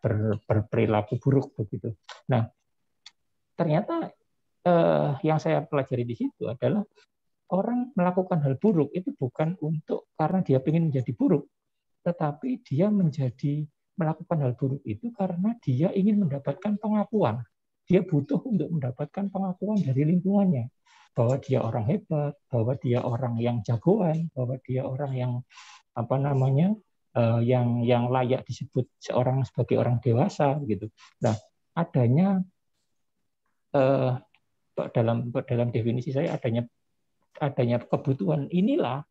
[SPEAKER 7] berperilaku buruk begitu. Nah, ternyata yang saya pelajari di situ adalah orang melakukan hal buruk itu bukan untuk karena dia ingin menjadi buruk, tetapi dia melakukan hal buruk itu karena dia ingin mendapatkan pengakuan. Dia butuh untuk mendapatkan pengakuan dari lingkungannya, bahwa dia orang hebat, bahwa dia orang yang jagoan, bahwa dia orang yang apa namanya, yang layak disebut seorang sebagai orang dewasa gitu. Nah, adanya dalam definisi saya adanya kebutuhan inilah,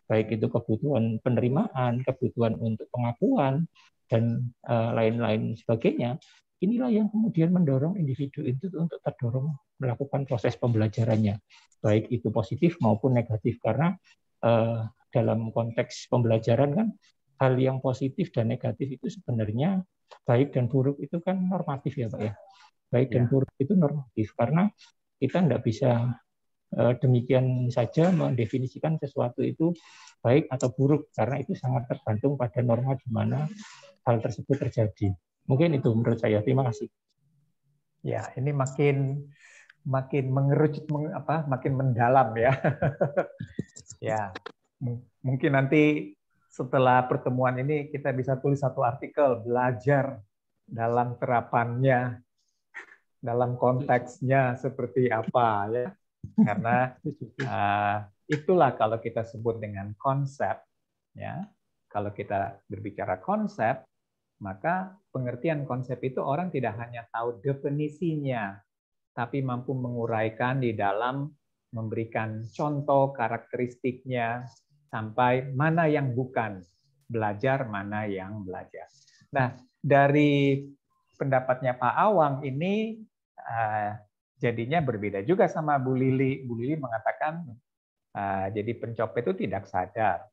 [SPEAKER 7] baik itu kebutuhan penerimaan, kebutuhan untuk pengakuan dan lain-lain sebagainya. Inilah yang kemudian mendorong individu itu untuk terdorong melakukan proses pembelajarannya, baik itu positif maupun negatif, karena dalam konteks pembelajaran kan hal yang positif dan negatif itu sebenarnya baik dan buruk itu kan normatif ya Pak ya. Baik dan buruk itu normatif karena kita tidak bisa demikian saja mendefinisikan sesuatu itu baik atau buruk karena itu sangat tergantung pada norma di mana hal tersebut terjadi. Mungkin itu menurut saya. Terima kasih.
[SPEAKER 1] Ya, ini makin mengerucut makin mendalam ya. Ya, mungkin nanti setelah pertemuan ini kita bisa tulis satu artikel belajar dalam terapannya, dalam konteksnya seperti apa ya. Karena itulah kalau kita sebut dengan konsep ya. Kalau kita berbicara konsep, maka pengertian konsep itu orang tidak hanya tahu definisinya, tapi mampu menguraikan di dalam memberikan contoh karakteristiknya sampai mana yang bukan belajar, mana yang belajar. Nah, dari pendapatnya Pak Awang ini jadinya berbeda juga sama Bu Lili. Bu Lili mengatakan jadi pencopet itu tidak sadar.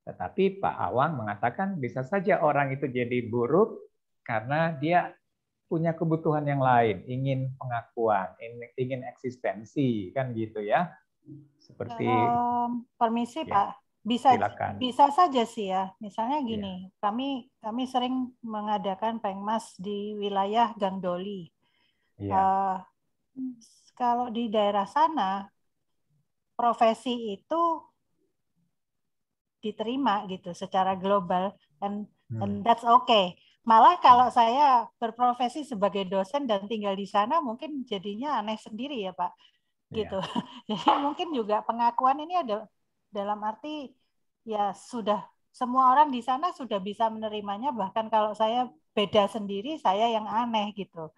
[SPEAKER 1] Tetapi Pak Awang mengatakan bisa saja orang itu jadi buruk karena dia punya kebutuhan yang lain, ingin pengakuan, ingin eksistensi, kan gitu ya. Seperti
[SPEAKER 6] permisi
[SPEAKER 1] ya,
[SPEAKER 6] Pak, bisa saja sih ya. Misalnya gini,
[SPEAKER 1] ya.
[SPEAKER 6] kami sering mengadakan pengmas di wilayah Gang Doli.
[SPEAKER 1] Ya.
[SPEAKER 6] Kalau di daerah sana profesi itu diterima gitu secara global, and that's okay. Malah kalau saya berprofesi sebagai dosen dan tinggal di sana mungkin jadinya aneh sendiri ya Pak, gitu. Jadi mungkin juga pengakuan ini ada dalam arti ya sudah semua orang di sana sudah bisa menerimanya, bahkan kalau saya beda sendiri saya yang aneh gitu.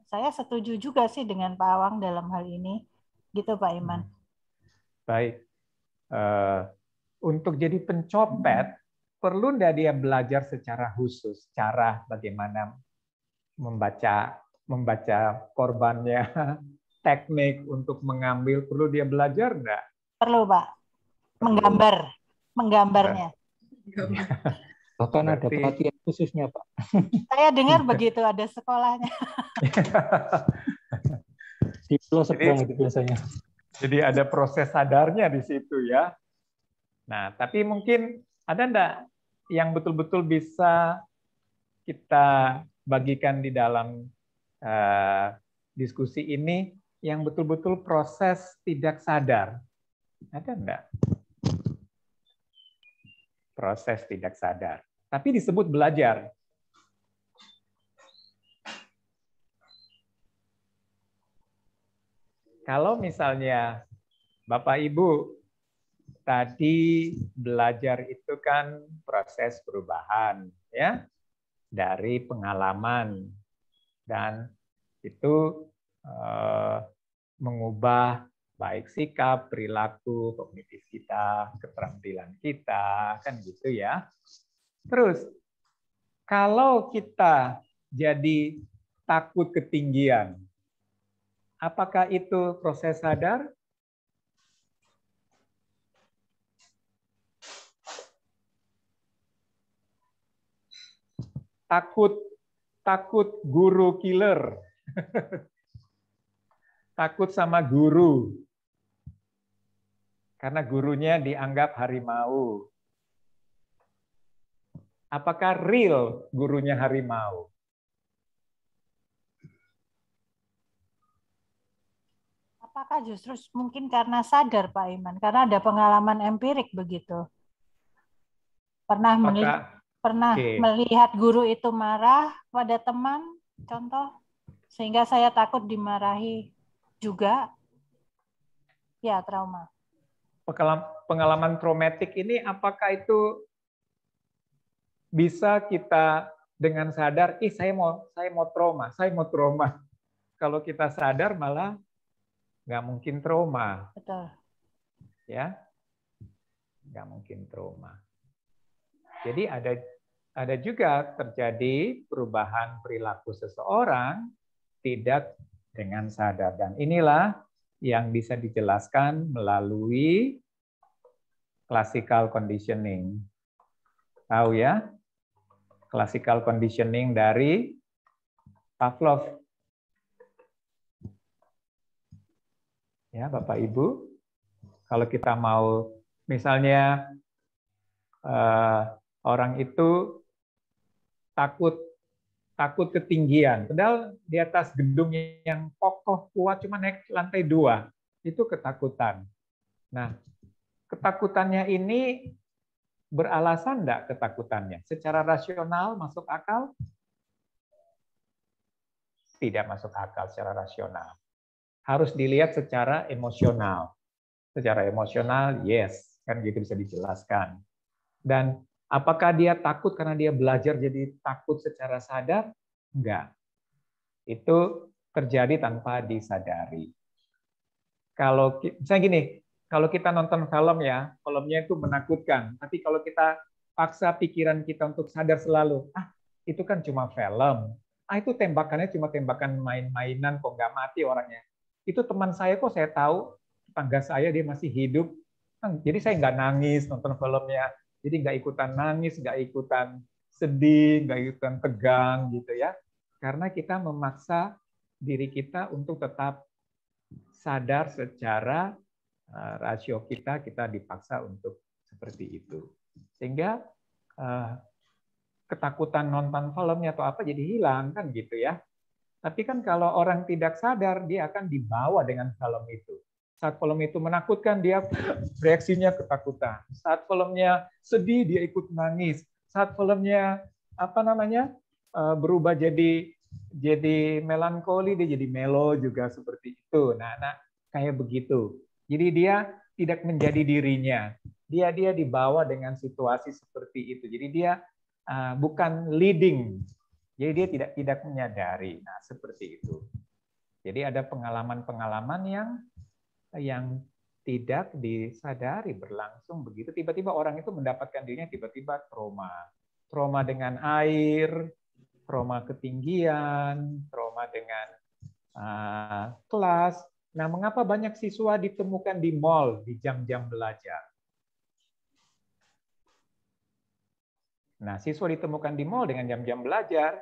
[SPEAKER 6] Saya setuju juga sih dengan Pak Awang dalam hal ini, gitu Pak Iman.
[SPEAKER 1] Baik. Untuk jadi pencopet, perlu nggak dia belajar secara khusus, cara bagaimana membaca korbannya, teknik untuk mengambil, perlu dia belajar nggak?
[SPEAKER 6] Perlu Pak, menggambarnya.
[SPEAKER 7] Bahkan ada pelatihan khususnya Pak.
[SPEAKER 6] Saya dengar begitu, ada sekolahnya.
[SPEAKER 7] Di Pulau Seberang itu biasanya.
[SPEAKER 1] Jadi ada proses sadarnya di situ ya. Nah, tapi mungkin ada enggak yang betul-betul bisa kita bagikan di dalam diskusi ini yang betul-betul proses tidak sadar? Ada enggak? Proses tidak sadar. Tapi disebut belajar. Kalau misalnya Bapak Ibu tadi belajar itu kan proses perubahan ya dari pengalaman dan itu mengubah baik sikap, perilaku, kognitif kita, keterampilan kita, kan gitu ya. Terus, kalau kita jadi takut ketinggian, apakah itu proses sadar? Takut guru killer. Takut sama guru. Karena gurunya dianggap harimau. Apakah real gurunya harimau?
[SPEAKER 6] Apakah justru mungkin karena sadar Pak Iman? Karena ada pengalaman empirik begitu. Pernah melihat guru itu marah pada teman, contoh, sehingga saya takut dimarahi juga. Ya, trauma.
[SPEAKER 1] Pengalaman traumatik ini apakah itu bisa kita dengan sadar, saya mau trauma. Kalau kita sadar malah nggak mungkin trauma.
[SPEAKER 6] Betul.
[SPEAKER 1] Ya, nggak mungkin trauma. Jadi ada juga terjadi perubahan perilaku seseorang tidak dengan sadar. Dan inilah yang bisa dijelaskan melalui classical conditioning. Tahu ya? Classical conditioning dari Pavlov. Ya, Bapak Ibu, kalau kita mau misalnya orang itu takut ketinggian, padahal di atas gedung yang kokoh kuat cuma naik lantai 2, itu ketakutan. Nah, ketakutannya ini beralasan enggak ketakutannya? Secara rasional masuk akal? Tidak masuk akal secara rasional. Harus dilihat secara emosional. Secara emosional, yes, kan gitu bisa dijelaskan. Dan apakah dia takut karena dia belajar jadi takut secara sadar? Enggak. Itu terjadi tanpa disadari. Kalau misalnya gini, kalau kita nonton film ya, filmnya itu menakutkan. Tapi kalau kita paksa pikiran kita untuk sadar selalu, itu kan cuma film. Itu tembakannya cuma tembakan main-mainan, kok nggak mati orangnya. Itu teman saya kok saya tahu, tetangga saya dia masih hidup. Jadi saya nggak nangis nonton filmnya. Jadi nggak ikutan nangis, nggak ikutan sedih, nggak ikutan tegang gitu ya. Karena kita memaksa diri kita untuk tetap sadar secara rasio kita dipaksa untuk seperti itu. Sehingga ketakutan nonton filmnya atau apa jadi hilang kan gitu ya. Tapi kan kalau orang tidak sadar, dia akan dibawa dengan film itu. Saat film itu menakutkan, dia reaksinya ketakutan. Saat filmnya sedih, dia ikut nangis. Saat filmnya berubah jadi melankoli, dia jadi melo juga seperti itu. Nah, kayak begitu. Jadi dia tidak menjadi dirinya. Dia dibawa dengan situasi seperti itu. Jadi dia bukan leading. Jadi dia tidak menyadari. Nah, seperti itu. Jadi ada pengalaman-pengalaman yang tidak disadari berlangsung begitu. Tiba-tiba orang itu mendapatkan dirinya tiba-tiba trauma. Trauma dengan air, trauma ketinggian, trauma dengan kelas. Nah, mengapa banyak siswa ditemukan di mall di jam-jam belajar? Nah, siswa ditemukan di mall dengan jam-jam belajar,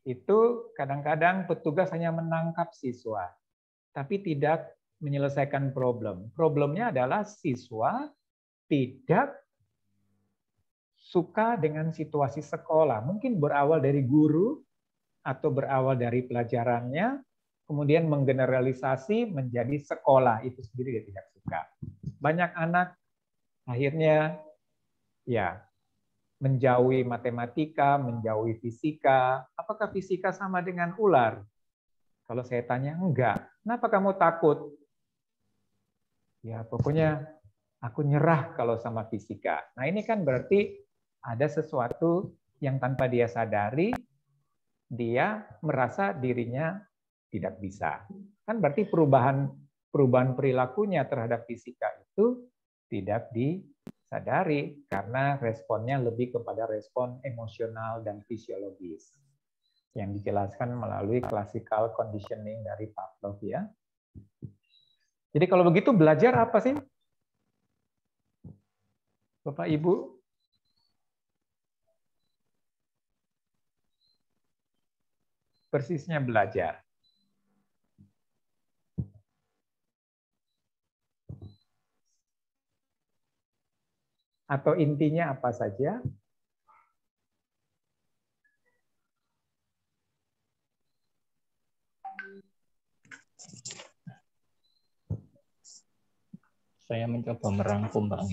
[SPEAKER 1] itu kadang-kadang petugas hanya menangkap siswa, tapi tidak menyelesaikan problem. Problemnya adalah siswa tidak suka dengan situasi sekolah. Mungkin berawal dari guru atau berawal dari pelajarannya, kemudian menggeneralisasi menjadi sekolah itu sendiri dia tidak suka. Banyak anak akhirnya ya menjauhi matematika, menjauhi fisika. Apakah fisika sama dengan ular? Kalau saya tanya, enggak. Kenapa kamu takut? Ya, pokoknya aku nyerah kalau sama fisika. Nah, ini kan berarti ada sesuatu yang tanpa dia sadari, dia merasa dirinya tidak bisa. Kan berarti perubahan perubahan perilakunya terhadap fisika itu tidak disadari karena responnya lebih kepada respon emosional dan fisiologis yang dijelaskan melalui classical conditioning dari Pavlov ya. Jadi kalau begitu belajar apa sih? Bapak Ibu? Persisnya belajar. Atau intinya apa saja?
[SPEAKER 7] Saya mencoba merangkum, Pak.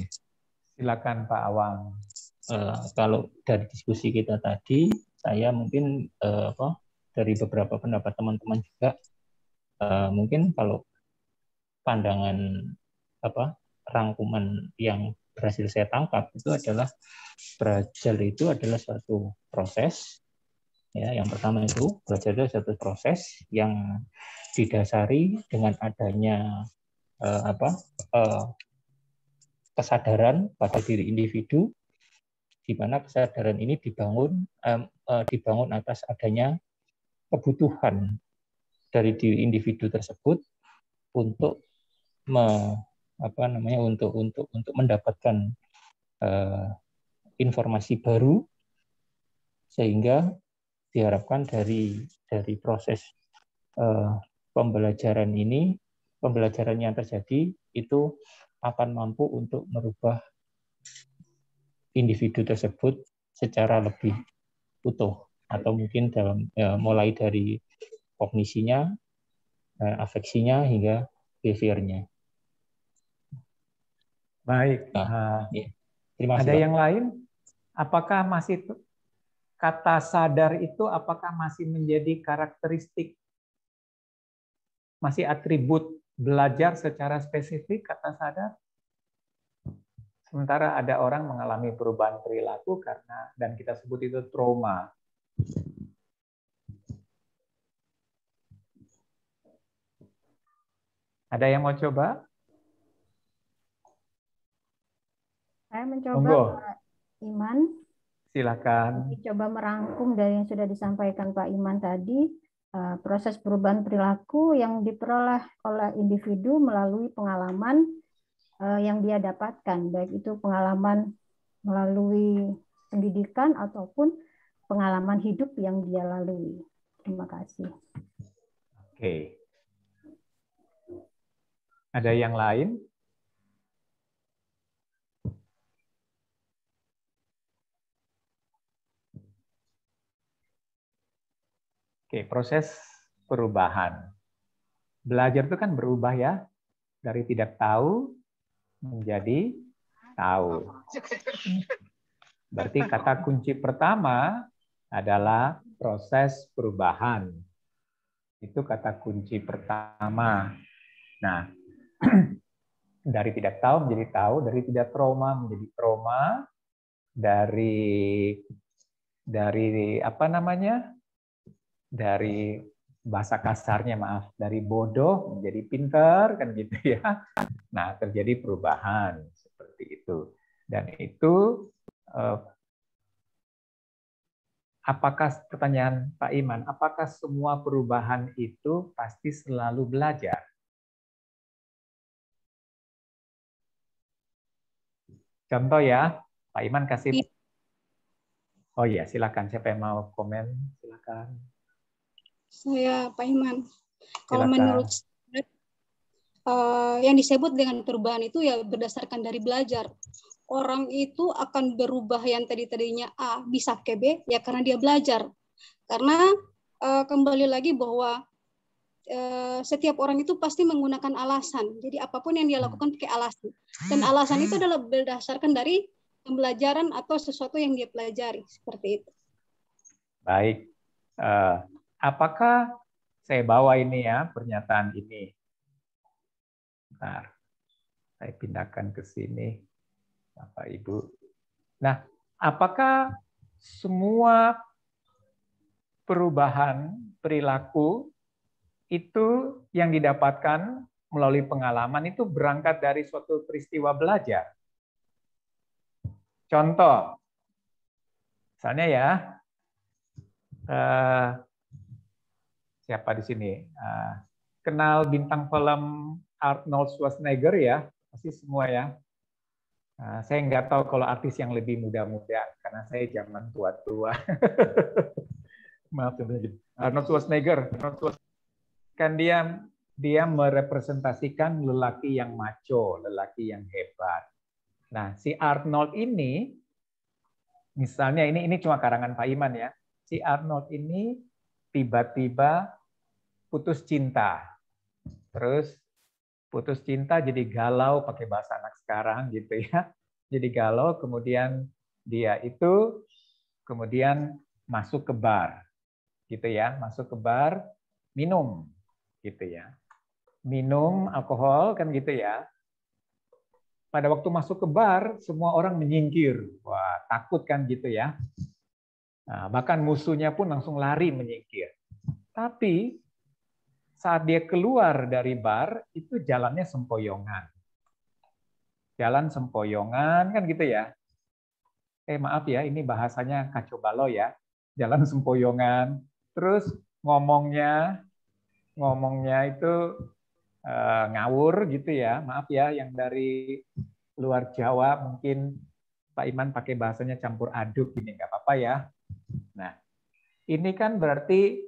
[SPEAKER 1] Silakan Pak Awang.
[SPEAKER 7] Kalau dari diskusi kita tadi, saya mungkin dari beberapa pendapat teman-teman juga, mungkin kalau pandangan rangkuman yang berhasil saya tangkap itu adalah belajar itu adalah suatu proses. Ya, yang pertama itu belajar itu suatu proses yang didasari dengan adanya kesadaran pada diri individu, di mana kesadaran ini dibangun atas adanya kebutuhan dari diri individu tersebut untuk untuk mendapatkan informasi baru, sehingga diharapkan dari proses pembelajaran yang terjadi itu akan mampu untuk merubah individu tersebut secara lebih utuh, atau mungkin mulai dari kognisinya, afeksinya hingga behavior-nya.
[SPEAKER 1] Baik.
[SPEAKER 7] Terima kasih,
[SPEAKER 1] ada
[SPEAKER 7] Pak.
[SPEAKER 1] yang lain? Apakah masih kata sadar itu apakah masih menjadi karakteristik, masih atribut belajar secara spesifik kata sadar? Sementara ada orang mengalami perubahan perilaku karena, dan kita sebut itu trauma. Ada yang mau coba?
[SPEAKER 9] Saya mencoba,
[SPEAKER 1] Monggo.
[SPEAKER 9] Pak Iman.
[SPEAKER 1] Silakan.
[SPEAKER 9] Coba merangkum dari yang sudah disampaikan Pak Iman tadi. Proses perubahan perilaku yang diperoleh oleh individu melalui pengalaman yang dia dapatkan, baik itu pengalaman melalui pendidikan ataupun pengalaman hidup yang dia lalui. Terima kasih.
[SPEAKER 1] Oke. Ada yang lain? Oke, proses perubahan. Belajar itu kan berubah ya, dari tidak tahu menjadi tahu. Berarti kata kunci pertama adalah proses perubahan. Itu kata kunci pertama. Nah, dari tidak tahu menjadi tahu, dari tidak trauma menjadi trauma, dari apa namanya? Dari bahasa kasarnya, maaf, dari bodoh menjadi pintar, kan gitu ya. Nah, terjadi perubahan seperti itu. Dan itu apakah, pertanyaan Pak Iman, apakah semua perubahan itu pasti selalu belajar? Contoh ya, Pak Iman kasih. Oh iya, silakan. Siapa yang mau komen? Silakan.
[SPEAKER 5] Saya Pak Iman. Kalau menurut yang disebut dengan perubahan itu ya berdasarkan dari belajar. Orang itu akan berubah yang tadinya A bisa ke B ya karena dia belajar. Karena kembali lagi bahwa setiap orang itu pasti menggunakan alasan. Jadi apapun yang dia lakukan pakai alasan. Dan alasan itu adalah berdasarkan dari pembelajaran atau sesuatu yang dia pelajari, seperti itu.
[SPEAKER 1] Baik. Apakah saya bawa ini ya, pernyataan ini. Bentar. Saya pindahkan ke sini, Bapak Ibu. Nah, apakah semua perubahan perilaku itu yang didapatkan melalui pengalaman itu berangkat dari suatu peristiwa belajar. Contoh, misalnya ya, siapa di sini? Kenal bintang film Arnold Schwarzenegger ya? Pasti semua ya. Saya nggak tahu kalau artis yang lebih muda-muda, karena saya zaman tua-tua. Maaf, Arnold Schwarzenegger. Kan dia merepresentasikan lelaki yang macho, lelaki yang hebat. Nah, si Arnold ini, misalnya ini cuma karangan Pak Iman ya. Si Arnold ini tiba-tiba putus cinta. Terus putus cinta jadi galau, pakai bahasa anak sekarang gitu ya. Jadi galau, kemudian dia itu kemudian masuk ke bar. Gitu ya, masuk ke bar, minum gitu ya. Minum alkohol kan gitu ya. Pada waktu masuk ke bar, semua orang menyingkir. Wah, takut kan gitu ya. Nah, bahkan musuhnya pun langsung lari menyingkir. Tapi saat dia keluar dari bar, itu jalannya sempoyongan. Jalan sempoyongan kan gitu ya. Maaf ya, ini bahasanya kacau balau ya. Jalan sempoyongan. Terus ngomongnya itu ngawur gitu ya. Maaf ya, yang dari luar Jawa mungkin Pak Iman pakai bahasanya campur aduk ini, nggak apa-apa ya. Nah, ini kan berarti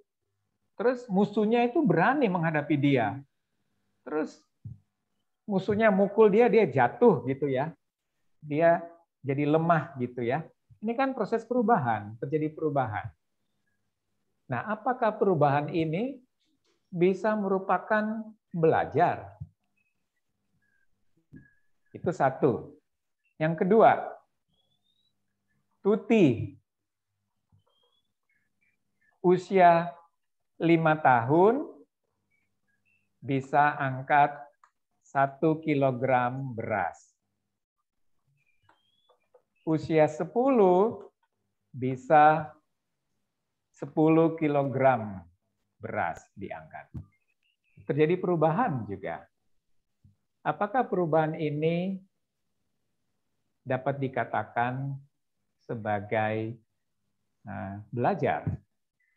[SPEAKER 1] terus musuhnya itu berani menghadapi dia. Terus musuhnya mukul dia jatuh gitu ya. Dia jadi lemah gitu ya. Ini kan proses perubahan, terjadi perubahan. Nah, apakah perubahan ini bisa merupakan belajar? Itu satu. Yang kedua, Tuti usia 5 tahun bisa angkat 1 kilogram beras. Usia 10 bisa 10 kilogram beras diangkat. Terjadi perubahan juga. Apakah perubahan ini dapat dikatakan sebagai belajar?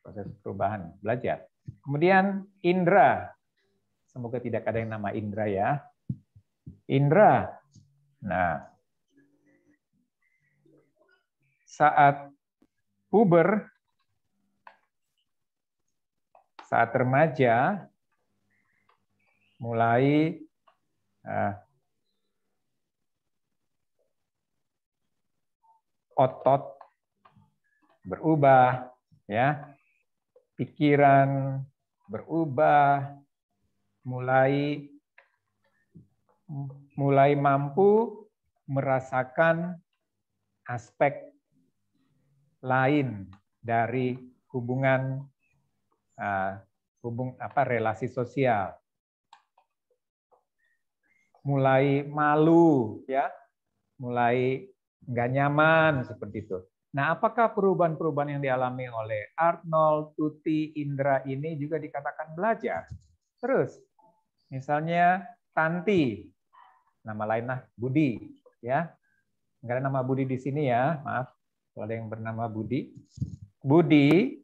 [SPEAKER 1] Proses perubahan, belajar. Kemudian Indra. Semoga tidak ada yang nama Indra ya. Indra. Nah, saat puber, saat remaja, mulai otot berubah, ya, pikiran berubah, mulai mampu merasakan aspek lain dari hubungan relasi sosial, mulai malu, ya, mulai nggak nyaman seperti itu. Nah, apakah perubahan-perubahan yang dialami oleh Arnold, Tuti, Indra ini juga dikatakan belajar? Terus, misalnya Tanti, nama lainnya Budi, ya, nggak ada nama Budi di sini ya, maaf kalau ada yang bernama Budi. Budi,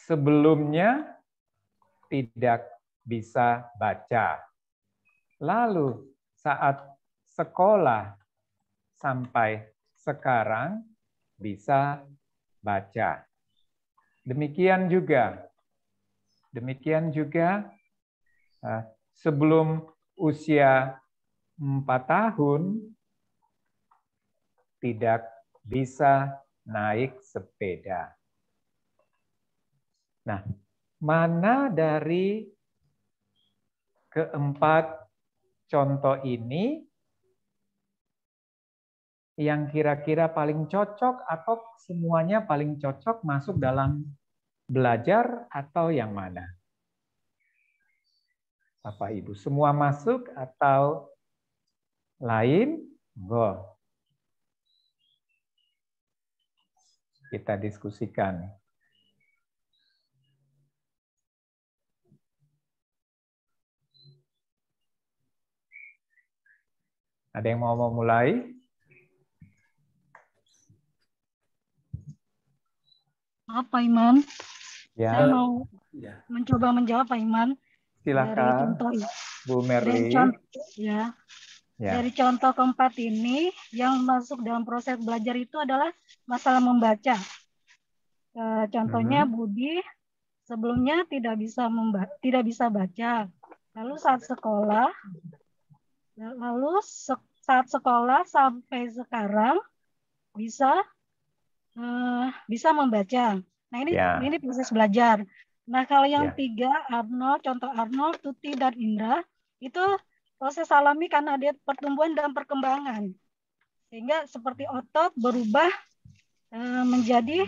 [SPEAKER 1] sebelumnya tidak bisa baca. Lalu saat sekolah sampai sekarang bisa baca. Demikian juga sebelum usia 4 tahun tidak bisa naik sepeda. Nah, mana dari keempat contoh ini yang kira-kira paling cocok atau semuanya paling cocok masuk dalam belajar atau yang mana? Bapak Ibu, semua masuk atau lain? Go. Kita diskusikan. Ada yang mau mulai?
[SPEAKER 10] Maaf Pak Iman,
[SPEAKER 1] Ya.
[SPEAKER 10] saya mau mencoba menjawab Pak Iman.
[SPEAKER 1] Silakan,
[SPEAKER 10] dari contoh,
[SPEAKER 1] Bu Merli.
[SPEAKER 10] Dari contoh keempat ini, yang masuk dalam proses belajar itu adalah masalah membaca. Contohnya Budi sebelumnya tidak bisa baca. Lalu saat sekolah sampai sekarang bisa membaca. Nah ini proses belajar. Nah kalau yang tiga Arnold, contoh Arnold, Tuti dan Indra itu proses alami karena dia pertumbuhan dan perkembangan, sehingga seperti otot berubah menjadi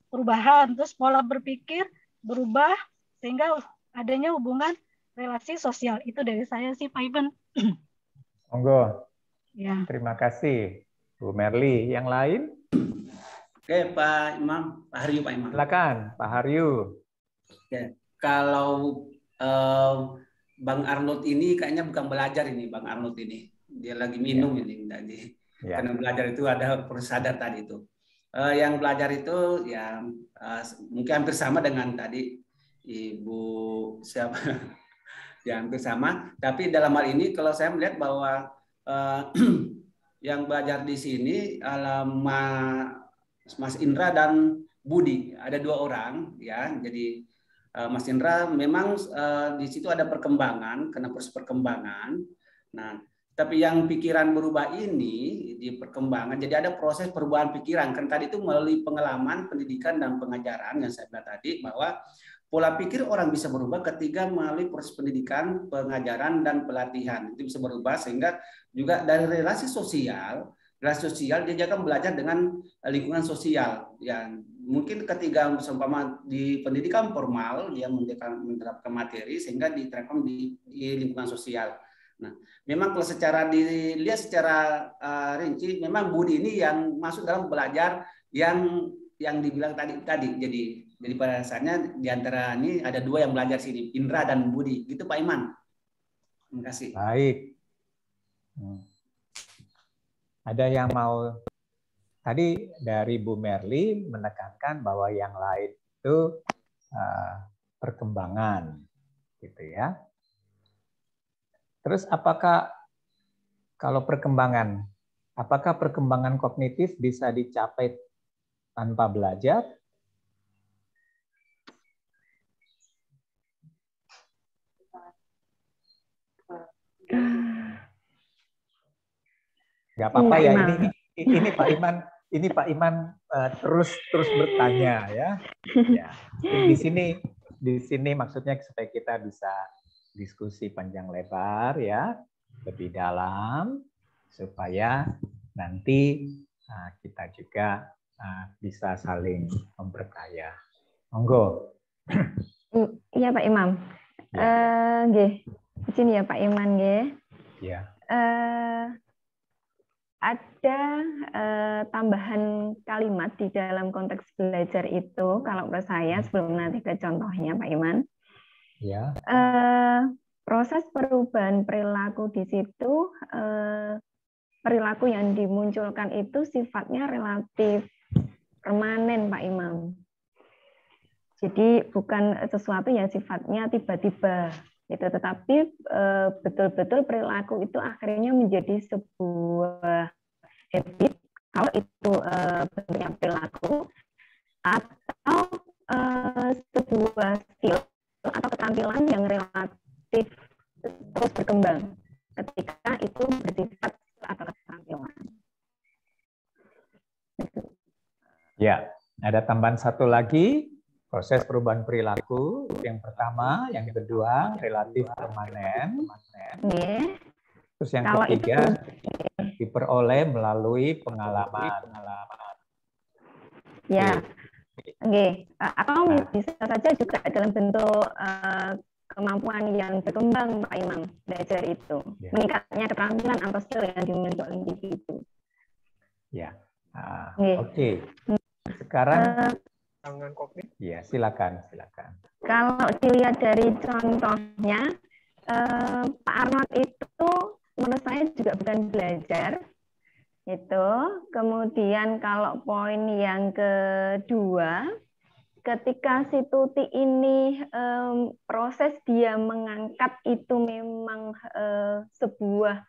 [SPEAKER 10] perubahan, terus pola berpikir berubah sehingga adanya hubungan relasi sosial. Itu dari saya sih Pak Iman.
[SPEAKER 1] Monggo.
[SPEAKER 10] Ya.
[SPEAKER 1] Terima kasih Bu Merli. Yang lain?
[SPEAKER 8] Oke Pak Imam, Pak Haryu, Pak Imam.
[SPEAKER 1] Silakan Pak Haryu.
[SPEAKER 8] Oke. Kalau Bang Arnold ini kayaknya bukan belajar ini, Bang Arnold ini. Dia lagi minum ini tadi. Karena belajar itu ada proses sadar tadi itu. Yang belajar itu ya mungkin hampir sama dengan tadi Ibu siapa? Ya hampir sama. Tapi dalam hal ini kalau saya melihat bahwa yang belajar di sini Mas Indra dan Budi, ada dua orang ya. Jadi Mas Indra memang di situ ada perkembangan, karena proses perkembangan. Nah, tapi yang pikiran berubah ini di perkembangan, jadi ada proses perubahan pikiran. Kan tadi itu melalui pengalaman, pendidikan dan pengajaran yang saya bilang tadi, bahwa pola pikir orang bisa berubah ketika melalui proses pendidikan, pengajaran dan pelatihan. Itu bisa berubah sehingga juga dari relasi sosial dia akan belajar dengan lingkungan sosial. Ya, mungkin ketika seumpama di pendidikan formal dia menerapkan materi sehingga diterapkan di lingkungan sosial. Nah, memang kalau secara dilihat secara rinci, memang Budi ini yang masuk dalam belajar yang dibilang tadi. Jadi pada dasarnya di antara ini ada dua yang belajar sini, Indra dan Budi. Gitu Pak Iman. Terima kasih.
[SPEAKER 1] Baik. Ada yang mau, tadi dari Bu Merli menekankan bahwa yang lain itu perkembangan, gitu ya. Terus apakah perkembangan kognitif bisa dicapai tanpa belajar? Nggak apa-apa ya, ini Pak Iman terus bertanya ya. Di sini maksudnya supaya kita bisa diskusi panjang lebar ya, lebih dalam supaya nanti kita juga bisa saling memperkaya. Monggo.
[SPEAKER 4] Iya Pak Imam. Nggih. Izin ya Pak Iman nggih.
[SPEAKER 1] Iya.
[SPEAKER 4] Ada tambahan kalimat di dalam konteks belajar itu, kalau menurut saya sebelum nanti ke contohnya Pak Iman.
[SPEAKER 1] Ya.
[SPEAKER 4] Proses perubahan perilaku di situ, perilaku yang dimunculkan itu sifatnya relatif permanen Pak Imam. Jadi bukan sesuatu yang sifatnya tiba-tiba. Gitu, tetapi betul-betul perilaku itu akhirnya menjadi sebuah habit, kalau itu bentuknya perilaku, atau sebuah skill atau keterampilan yang relatif terus berkembang ketika itu bersifat atau keterampilan.
[SPEAKER 1] Ya, ada tambahan satu lagi. Proses perubahan perilaku, yang pertama, yang kedua, relatif permanen. Terus yang ketiga, diperoleh melalui pengalaman.
[SPEAKER 4] Ya, atau bisa saja juga dalam bentuk kemampuan yang berkembang, Pak Imam, belajar itu. Meningkatnya keterampilan atau skill yang dimiliki oleh individu.
[SPEAKER 1] Ya, oke. Sekarang ya, silakan.
[SPEAKER 4] Kalau dilihat dari contohnya, Pak Arnold itu menurut menurut saya juga bukan belajar. Itu. Kemudian kalau poin yang kedua, ketika si Tuti ini proses dia mengangkat itu memang sebuah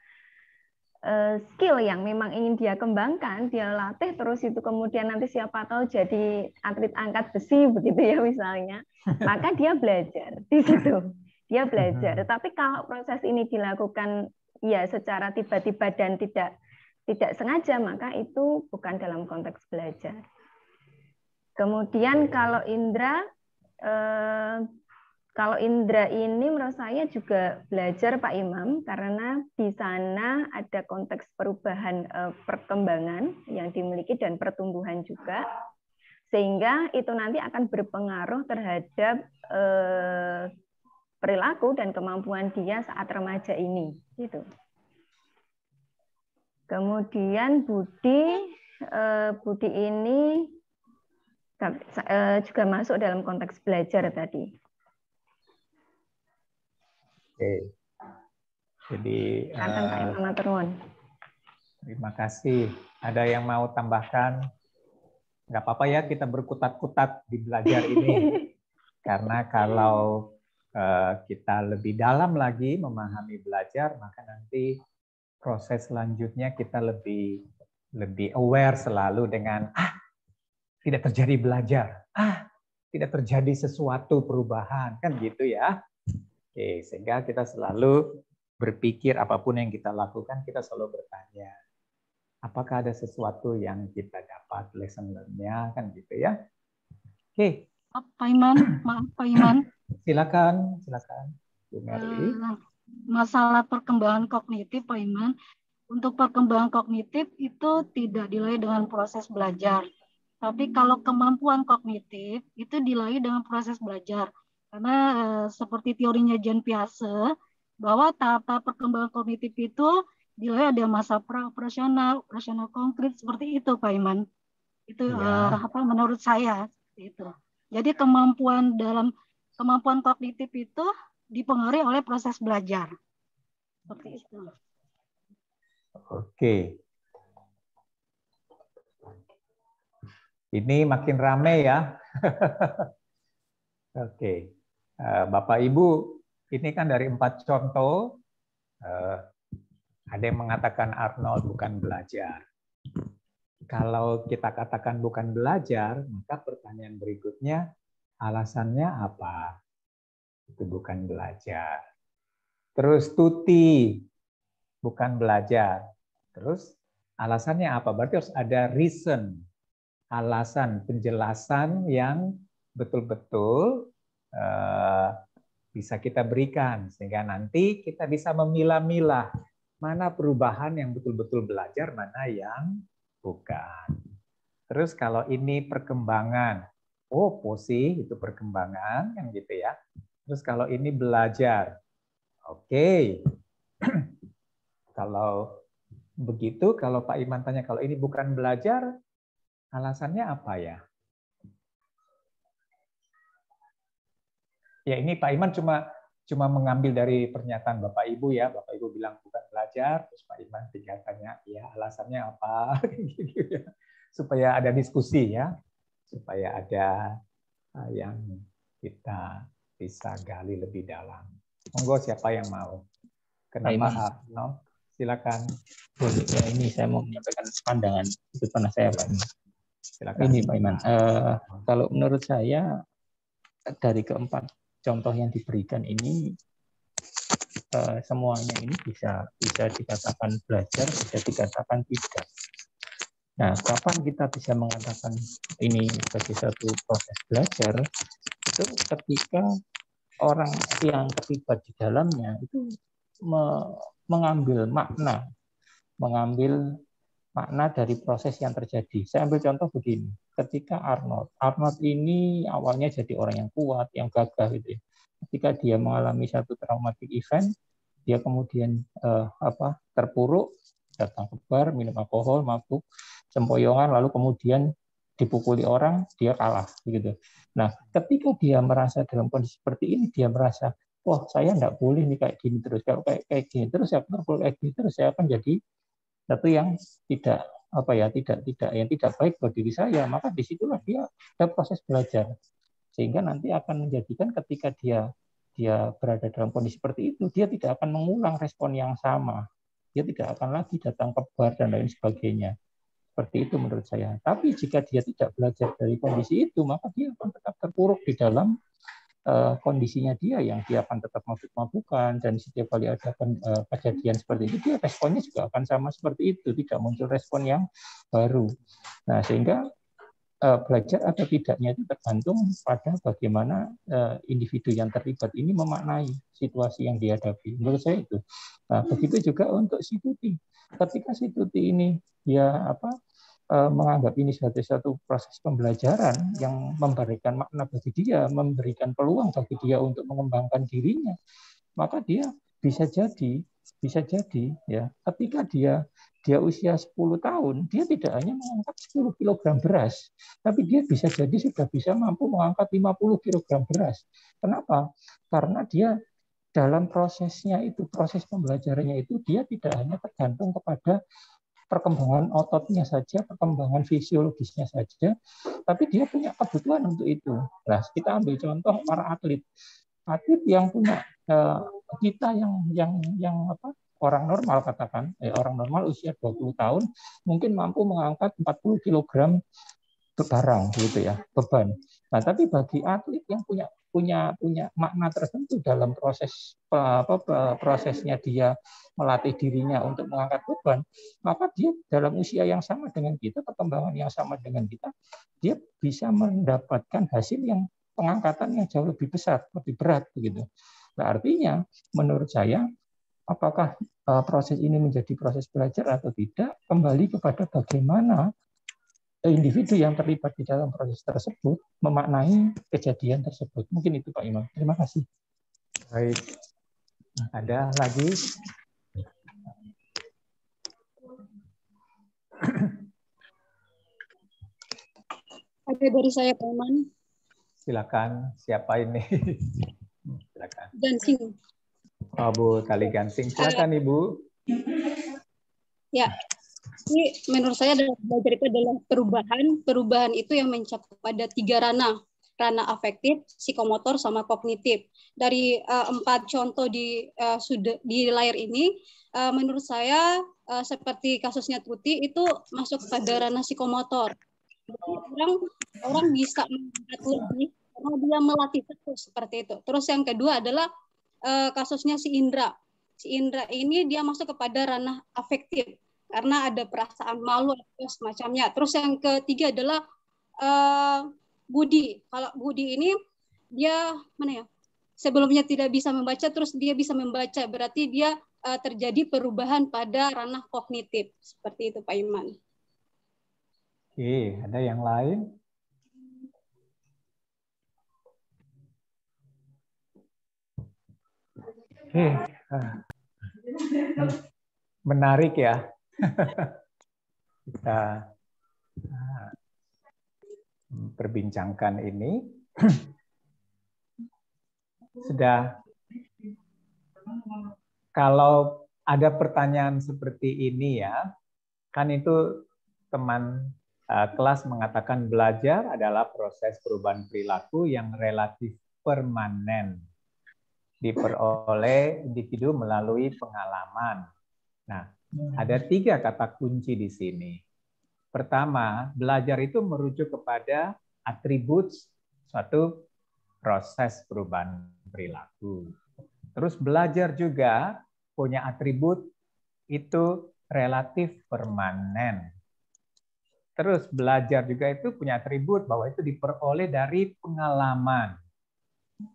[SPEAKER 4] skill yang memang ingin dia kembangkan, dia latih terus itu, kemudian nanti siapa tahu jadi atlet angkat besi begitu ya misalnya, maka dia belajar di situ, dia belajar. Tapi kalau proses ini dilakukan ya secara tiba-tiba dan tidak sengaja, maka itu bukan dalam konteks belajar. Kemudian kalau Indra ini menurut saya juga belajar Pak Imam, karena di sana ada konteks perubahan perkembangan yang dimiliki dan pertumbuhan juga, sehingga itu nanti akan berpengaruh terhadap perilaku dan kemampuan dia saat remaja ini, gitu. Kemudian Budi ini juga masuk dalam konteks belajar tadi.
[SPEAKER 1] Oke. Jadi terima kasih. Ada yang mau tambahkan? Nggak apa-apa ya kita berkutat-kutat di belajar ini. Karena kalau kita lebih dalam lagi memahami belajar, maka nanti proses selanjutnya kita lebih aware selalu dengan tidak terjadi belajar, tidak terjadi sesuatu perubahan, kan gitu ya. Oke, sehingga kita selalu berpikir apapun yang kita lakukan, kita selalu bertanya, apakah ada sesuatu yang kita dapat lesson learn-nya, kan gitu ya. Oke.
[SPEAKER 10] Pak Iman, maaf Pak Iman.
[SPEAKER 1] Silakan, Bu Merly.
[SPEAKER 10] Masalah perkembangan kognitif, Pak Iman. Untuk perkembangan kognitif itu tidak dilai dengan proses belajar. Tapi kalau kemampuan kognitif itu dilai dengan proses belajar. Karena seperti teorinya Jean Piaget, bahwa tahap-tahap perkembangan kognitif itu dilai ada masa pra-operasional, operasional konkret, seperti itu Pak Iman. Itu menurut saya itu. Jadi kemampuan kognitif itu dipengaruhi oleh proses belajar. Seperti itu.
[SPEAKER 1] Oke. Ini makin rame ya. Oke. Bapak Ibu, ini kan dari 4 contoh, ada yang mengatakan Arnold bukan belajar. Kalau kita katakan bukan belajar, maka pertanyaan berikutnya, alasannya apa? Itu bukan belajar. Terus Tuti, bukan belajar. Terus alasannya apa? Berarti harus ada reason, alasan, penjelasan yang betul-betul bisa kita berikan. Sehingga nanti kita bisa memilah-milah mana perubahan yang betul-betul belajar, mana yang bukan. Terus kalau ini perkembangan, Posi itu perkembangan, kan gitu ya. Terus kalau ini belajar, oke. Kalau begitu, kalau Pak Iman tanya kalau ini bukan belajar, alasannya apa ya? Ya ini Pak Iman cuma mengambil dari pernyataan Bapak Ibu ya. Bapak Ibu bilang bukan belajar, terus Pak Iman tinggal tanya, ya alasannya apa? Gitu ya. Supaya ada diskusi ya, supaya ada yang kita bisa gali lebih dalam. Monggo siapa yang mau? Kenapa Arno? Silakan.
[SPEAKER 7] Boleh ya, ini saya mau menyampaikan pandangan itu pernah saya Pak Iman.
[SPEAKER 1] Silakan.
[SPEAKER 7] Ini Pak Iman, kalau menurut saya dari keempat contoh yang diberikan ini semuanya ini bisa dikatakan belajar, bisa dikatakan tidak. Nah, kapan kita bisa mengatakan ini sebagai satu proses belajar? Itu ketika orang yang terlibat di dalamnya itu mengambil makna dari proses yang terjadi. Saya ambil contoh begini, ketika Arnold ini awalnya jadi orang yang kuat, yang gagah gitu ya. Ketika dia mengalami satu traumatic event, dia kemudian terpuruk, datang ke bar, minum alkohol, mabuk, sempoyongan, lalu kemudian dipukuli orang, dia kalah begitu. Nah, ketika dia merasa dalam kondisi seperti ini, dia merasa wah saya enggak boleh nih kayak gini terus, kalau kayak gini terus saya kayak gini terus saya akan jadi satu yang tidak yang tidak baik buat diri saya. Maka disitulah dia ada proses belajar, sehingga nanti akan menjadikan ketika dia berada dalam kondisi seperti itu, dia tidak akan mengulang respon yang sama, dia tidak akan lagi datang ke bar dan lain sebagainya. Seperti itu menurut saya. Tapi jika dia tidak belajar dari kondisi itu, maka dia akan tetap terpuruk di dalam kondisinya dia, yang dia akan tetap mabuk-mabukan, dan setiap kali ada kejadian seperti itu, dia responnya juga akan sama seperti itu, tidak muncul respon yang baru. Nah, sehingga belajar atau tidaknya itu tergantung pada bagaimana individu yang terlibat ini memaknai situasi yang dihadapi. Menurut saya itu. Nah, begitu juga untuk si Tuti. Ketika si Tuti ini dia menganggap ini sebagai satu proses pembelajaran yang memberikan makna bagi dia, memberikan peluang bagi dia untuk mengembangkan dirinya, maka dia bisa jadi ya, ketika dia usia 10 tahun, dia tidak hanya mengangkat 10 kg beras, tapi dia bisa jadi sudah bisa mampu mengangkat 50 kg beras. Kenapa? Karena dia dalam prosesnya itu, proses pembelajarannya itu, dia tidak hanya tergantung kepada perkembangan ototnya saja, perkembangan fisiologisnya saja, tapi dia punya kebutuhan untuk itu. Nah, kita ambil contoh para atlet yang punya kita yang orang normal katakan, orang normal usia 20 tahun mungkin mampu mengangkat 40 kg barang gitu ya, beban. Nah, tapi bagi atlet yang punya makna tertentu dalam prosesnya dia melatih dirinya untuk mengangkat beban, maka dia dalam usia yang sama dengan kita, perkembangan yang sama dengan kita, dia bisa mendapatkan hasil yang pengangkatan yang jauh lebih besar, lebih berat begitu. Nah, artinya menurut saya, apakah proses ini menjadi proses belajar atau tidak, kembali kepada bagaimana individu yang terlibat di dalam proses tersebut memaknai kejadian tersebut. Mungkin itu Pak Imam. Terima kasih.
[SPEAKER 1] Baik. Ada lagi?
[SPEAKER 5] Ada dari saya Pak Iman.
[SPEAKER 1] Silakan. Siapa ini? Silakan.
[SPEAKER 5] Gansing.
[SPEAKER 1] Oh, Bu Tali Gansing. Silakan Ibu.
[SPEAKER 5] Ya. Ini menurut saya belajar itu adalah perubahan itu yang mencakup pada 3 ranah afektif, psikomotor, sama kognitif. Dari 4 contoh di layar ini, menurut saya seperti kasusnya Tuti itu masuk pada ranah psikomotor. Orang bisa melihat lebih karena dia melatih terus seperti itu. Terus yang kedua adalah kasusnya si Indra. Si Indra ini dia masuk kepada ranah afektif, karena ada perasaan malu atau semacamnya. Terus yang ketiga adalah Budi. Kalau Budi ini dia sebelumnya tidak bisa membaca, terus dia bisa membaca, berarti dia terjadi perubahan pada ranah kognitif. Seperti itu Pak Iman.
[SPEAKER 1] Oke, ada yang lain? Oke. Menarik ya. Kita perbincangkan ini. Sudah, kalau ada pertanyaan seperti ini ya, kan itu teman kelas mengatakan belajar adalah proses perubahan perilaku yang relatif permanen, diperoleh individu melalui pengalaman. Nah, ada 3 kata kunci di sini. Pertama, belajar itu merujuk kepada atribut suatu proses perubahan perilaku. Terus belajar juga punya atribut itu relatif permanen. Terus belajar juga itu punya atribut bahwa itu diperoleh dari pengalaman.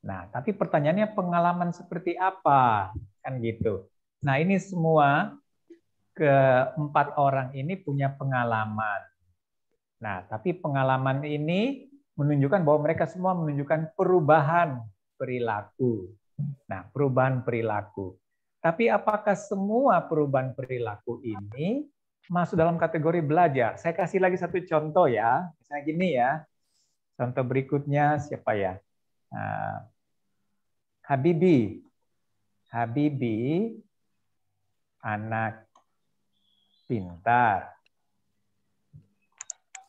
[SPEAKER 1] Nah, tapi pertanyaannya pengalaman seperti apa? Kan gitu. Nah, ini semua ke-4 orang ini punya pengalaman. Nah, tapi pengalaman ini menunjukkan bahwa mereka semua menunjukkan perubahan perilaku. Nah, perubahan perilaku. Tapi apakah semua perubahan perilaku ini masuk dalam kategori belajar? Saya kasih lagi satu contoh ya. Misalnya gini ya. Contoh berikutnya siapa ya? Habibie. Habibie anak pintar.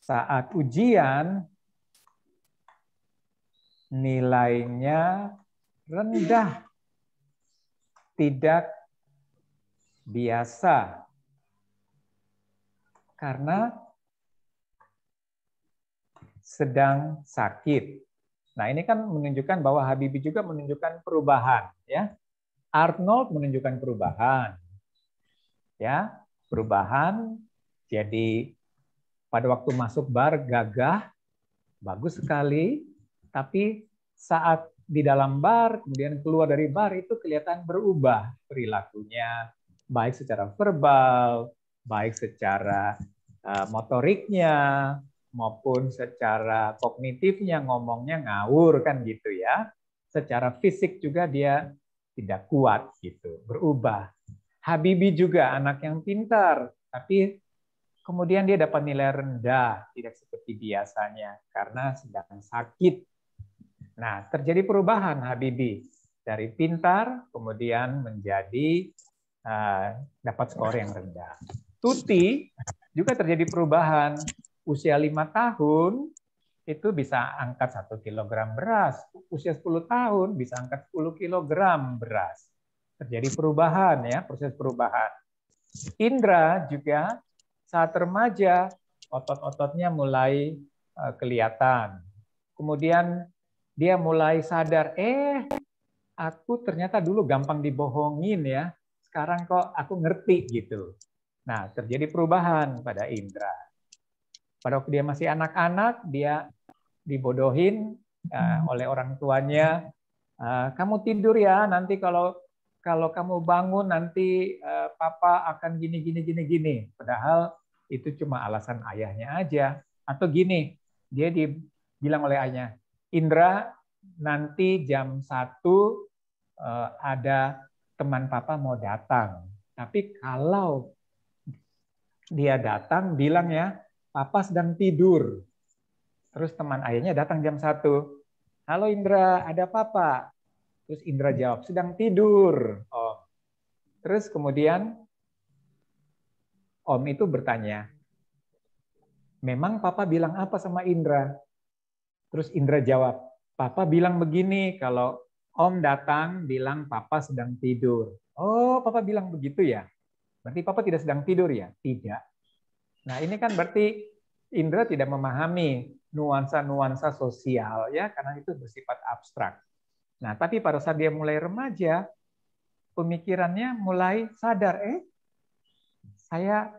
[SPEAKER 1] Saat ujian nilainya rendah, tidak biasa. Karena sedang sakit. Nah, ini kan menunjukkan bahwa Habibie juga menunjukkan perubahan, ya. Arnold menunjukkan perubahan. Ya, perubahan. Jadi pada waktu masuk bar gagah, bagus sekali, tapi saat di dalam bar kemudian keluar dari bar itu kelihatan berubah perilakunya, baik secara verbal, baik secara motoriknya, maupun secara kognitifnya, ngomongnya ngawur kan gitu ya. Secara fisik juga dia tidak kuat gitu, berubah. Habibie juga anak yang pintar, tapi kemudian dia dapat nilai rendah, tidak seperti biasanya karena sedang sakit. Nah, terjadi perubahan Habibie dari pintar kemudian menjadi dapat skor yang rendah. Tuti juga terjadi perubahan. Usia 5 tahun itu bisa angkat 1 kilogram beras. Usia 10 tahun bisa angkat 10 kilogram beras. Terjadi perubahan ya, proses perubahan. Indra juga saat remaja otot-ototnya mulai kelihatan. Kemudian dia mulai sadar, aku ternyata dulu gampang dibohongin ya. Sekarang kok aku ngerti gitu. Nah, terjadi perubahan pada Indra. Pada waktu dia masih anak-anak, dia dibodohin oleh orang tuanya. Kamu tidur ya, nanti kalau kamu bangun nanti papa akan gini. Padahal itu cuma alasan ayahnya aja. Atau gini, dia dibilang oleh ayahnya, Indra, nanti jam 1 ada teman papa mau datang. Tapi kalau dia datang, bilang ya, papa sedang tidur. Terus teman ayahnya datang jam 1. Halo Indra, ada papa? Terus Indra jawab, sedang tidur. Om. Terus kemudian Om itu bertanya, memang papa bilang apa sama Indra? Terus Indra jawab, papa bilang begini, kalau Om datang bilang papa sedang tidur. Oh, papa bilang begitu ya? Berarti papa tidak sedang tidur ya? Tidak. Nah, ini kan berarti Indra tidak memahami nuansa-nuansa sosial ya, karena itu bersifat abstrak. Nah, tapi pada saat dia mulai remaja, pemikirannya mulai sadar, saya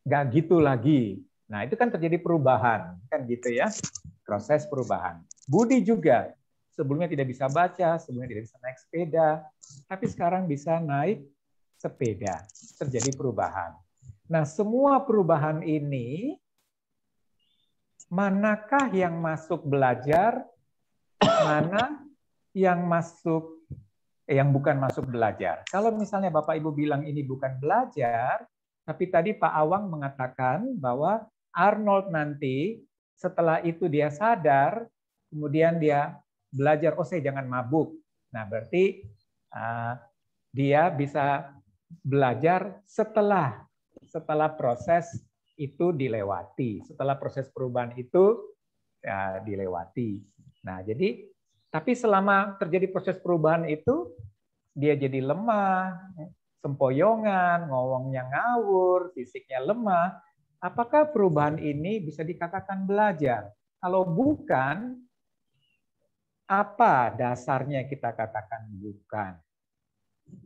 [SPEAKER 1] nggak gitu lagi. Nah, itu kan terjadi perubahan, kan gitu ya, proses perubahan. Budi juga, sebelumnya tidak bisa baca, sebelumnya tidak bisa naik sepeda, tapi sekarang bisa naik sepeda. Terjadi perubahan. Nah, semua perubahan ini, manakah yang masuk belajar, mana yang bukan masuk belajar. Kalau misalnya Bapak Ibu bilang ini bukan belajar, tapi tadi Pak Awang mengatakan bahwa Arnold nanti setelah itu dia sadar, kemudian dia belajar, oh saya jangan mabuk. Nah, berarti dia bisa belajar setelah proses itu dilewati, setelah proses perubahan itu dilewati. Nah, jadi tapi selama terjadi proses perubahan itu, dia jadi lemah, sempoyongan, ngomongnya ngawur, fisiknya lemah. Apakah perubahan ini bisa dikatakan belajar? Kalau bukan, apa dasarnya kita katakan bukan?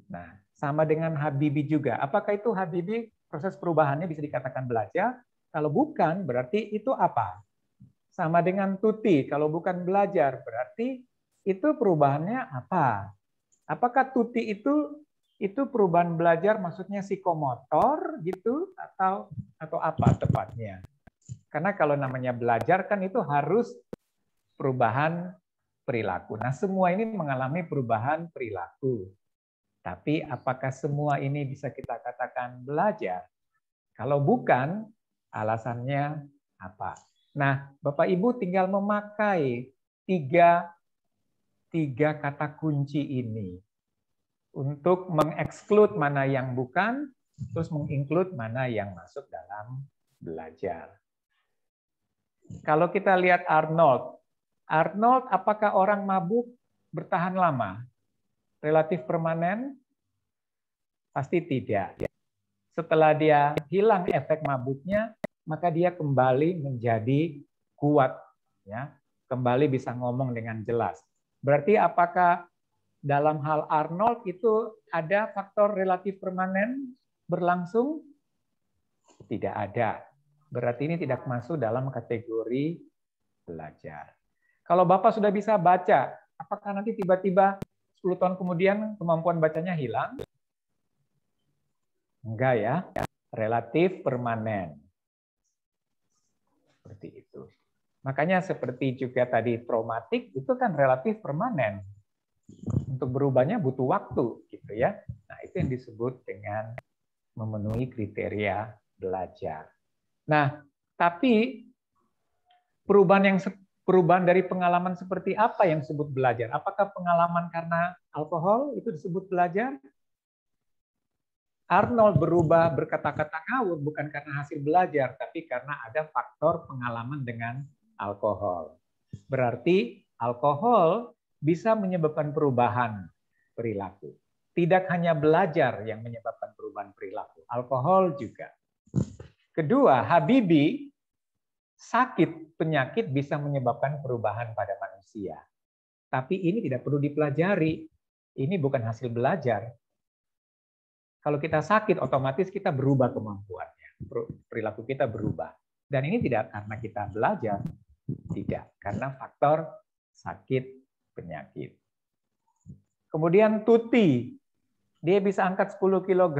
[SPEAKER 1] Nah, sama dengan Habibie juga. Apakah itu Habibie proses perubahannya bisa dikatakan belajar? Kalau bukan, berarti itu apa? Sama dengan Tuti, kalau bukan belajar, berarti itu perubahannya apa? Apakah Tuti itu perubahan belajar maksudnya psikomotor gitu atau apa tepatnya? Karena kalau namanya belajar kan itu harus perubahan perilaku. Nah, semua ini mengalami perubahan perilaku. Tapi apakah semua ini bisa kita katakan belajar? Kalau bukan, alasannya apa? Nah, Bapak Ibu tinggal memakai tiga kata kunci ini untuk mengeksklud mana yang bukan, terus menginclude mana yang masuk dalam belajar. Kalau kita lihat Arnold, apakah orang mabuk bertahan lama? Relatif permanen? Pasti tidak. Setelah dia hilang efek mabuknya, maka dia kembali menjadi kuat, ya, kembali bisa ngomong dengan jelas. Berarti apakah dalam hal Arnold itu ada faktor relatif permanen berlangsung? Tidak ada. Berarti ini tidak masuk dalam kategori belajar. Kalau Bapak sudah bisa baca, apakah nanti tiba-tiba 10 tahun kemudian kemampuan bacanya hilang? Enggak ya, relatif permanen. Seperti itu. Makanya seperti juga tadi traumatik itu kan relatif permanen. Untuk berubahnya butuh waktu, gitu ya. Nah, itu yang disebut dengan memenuhi kriteria belajar. Nah, tapi perubahan dari pengalaman seperti apa yang disebut belajar? Apakah pengalaman karena alkohol itu disebut belajar? Arnold berubah berkata-kata ngawur bukan karena hasil belajar, tapi karena ada faktor pengalaman dengan alkohol. Berarti alkohol bisa menyebabkan perubahan perilaku. Tidak hanya belajar yang menyebabkan perubahan perilaku, alkohol juga. Kedua, Habibie, sakit penyakit bisa menyebabkan perubahan pada manusia. Tapi ini tidak perlu dipelajari. Ini bukan hasil belajar. Kalau kita sakit, otomatis kita berubah kemampuannya. Perilaku kita berubah. Dan ini tidak karena kita belajar. Tidak, karena faktor sakit penyakit. Kemudian Tuti, dia bisa angkat 10 kg.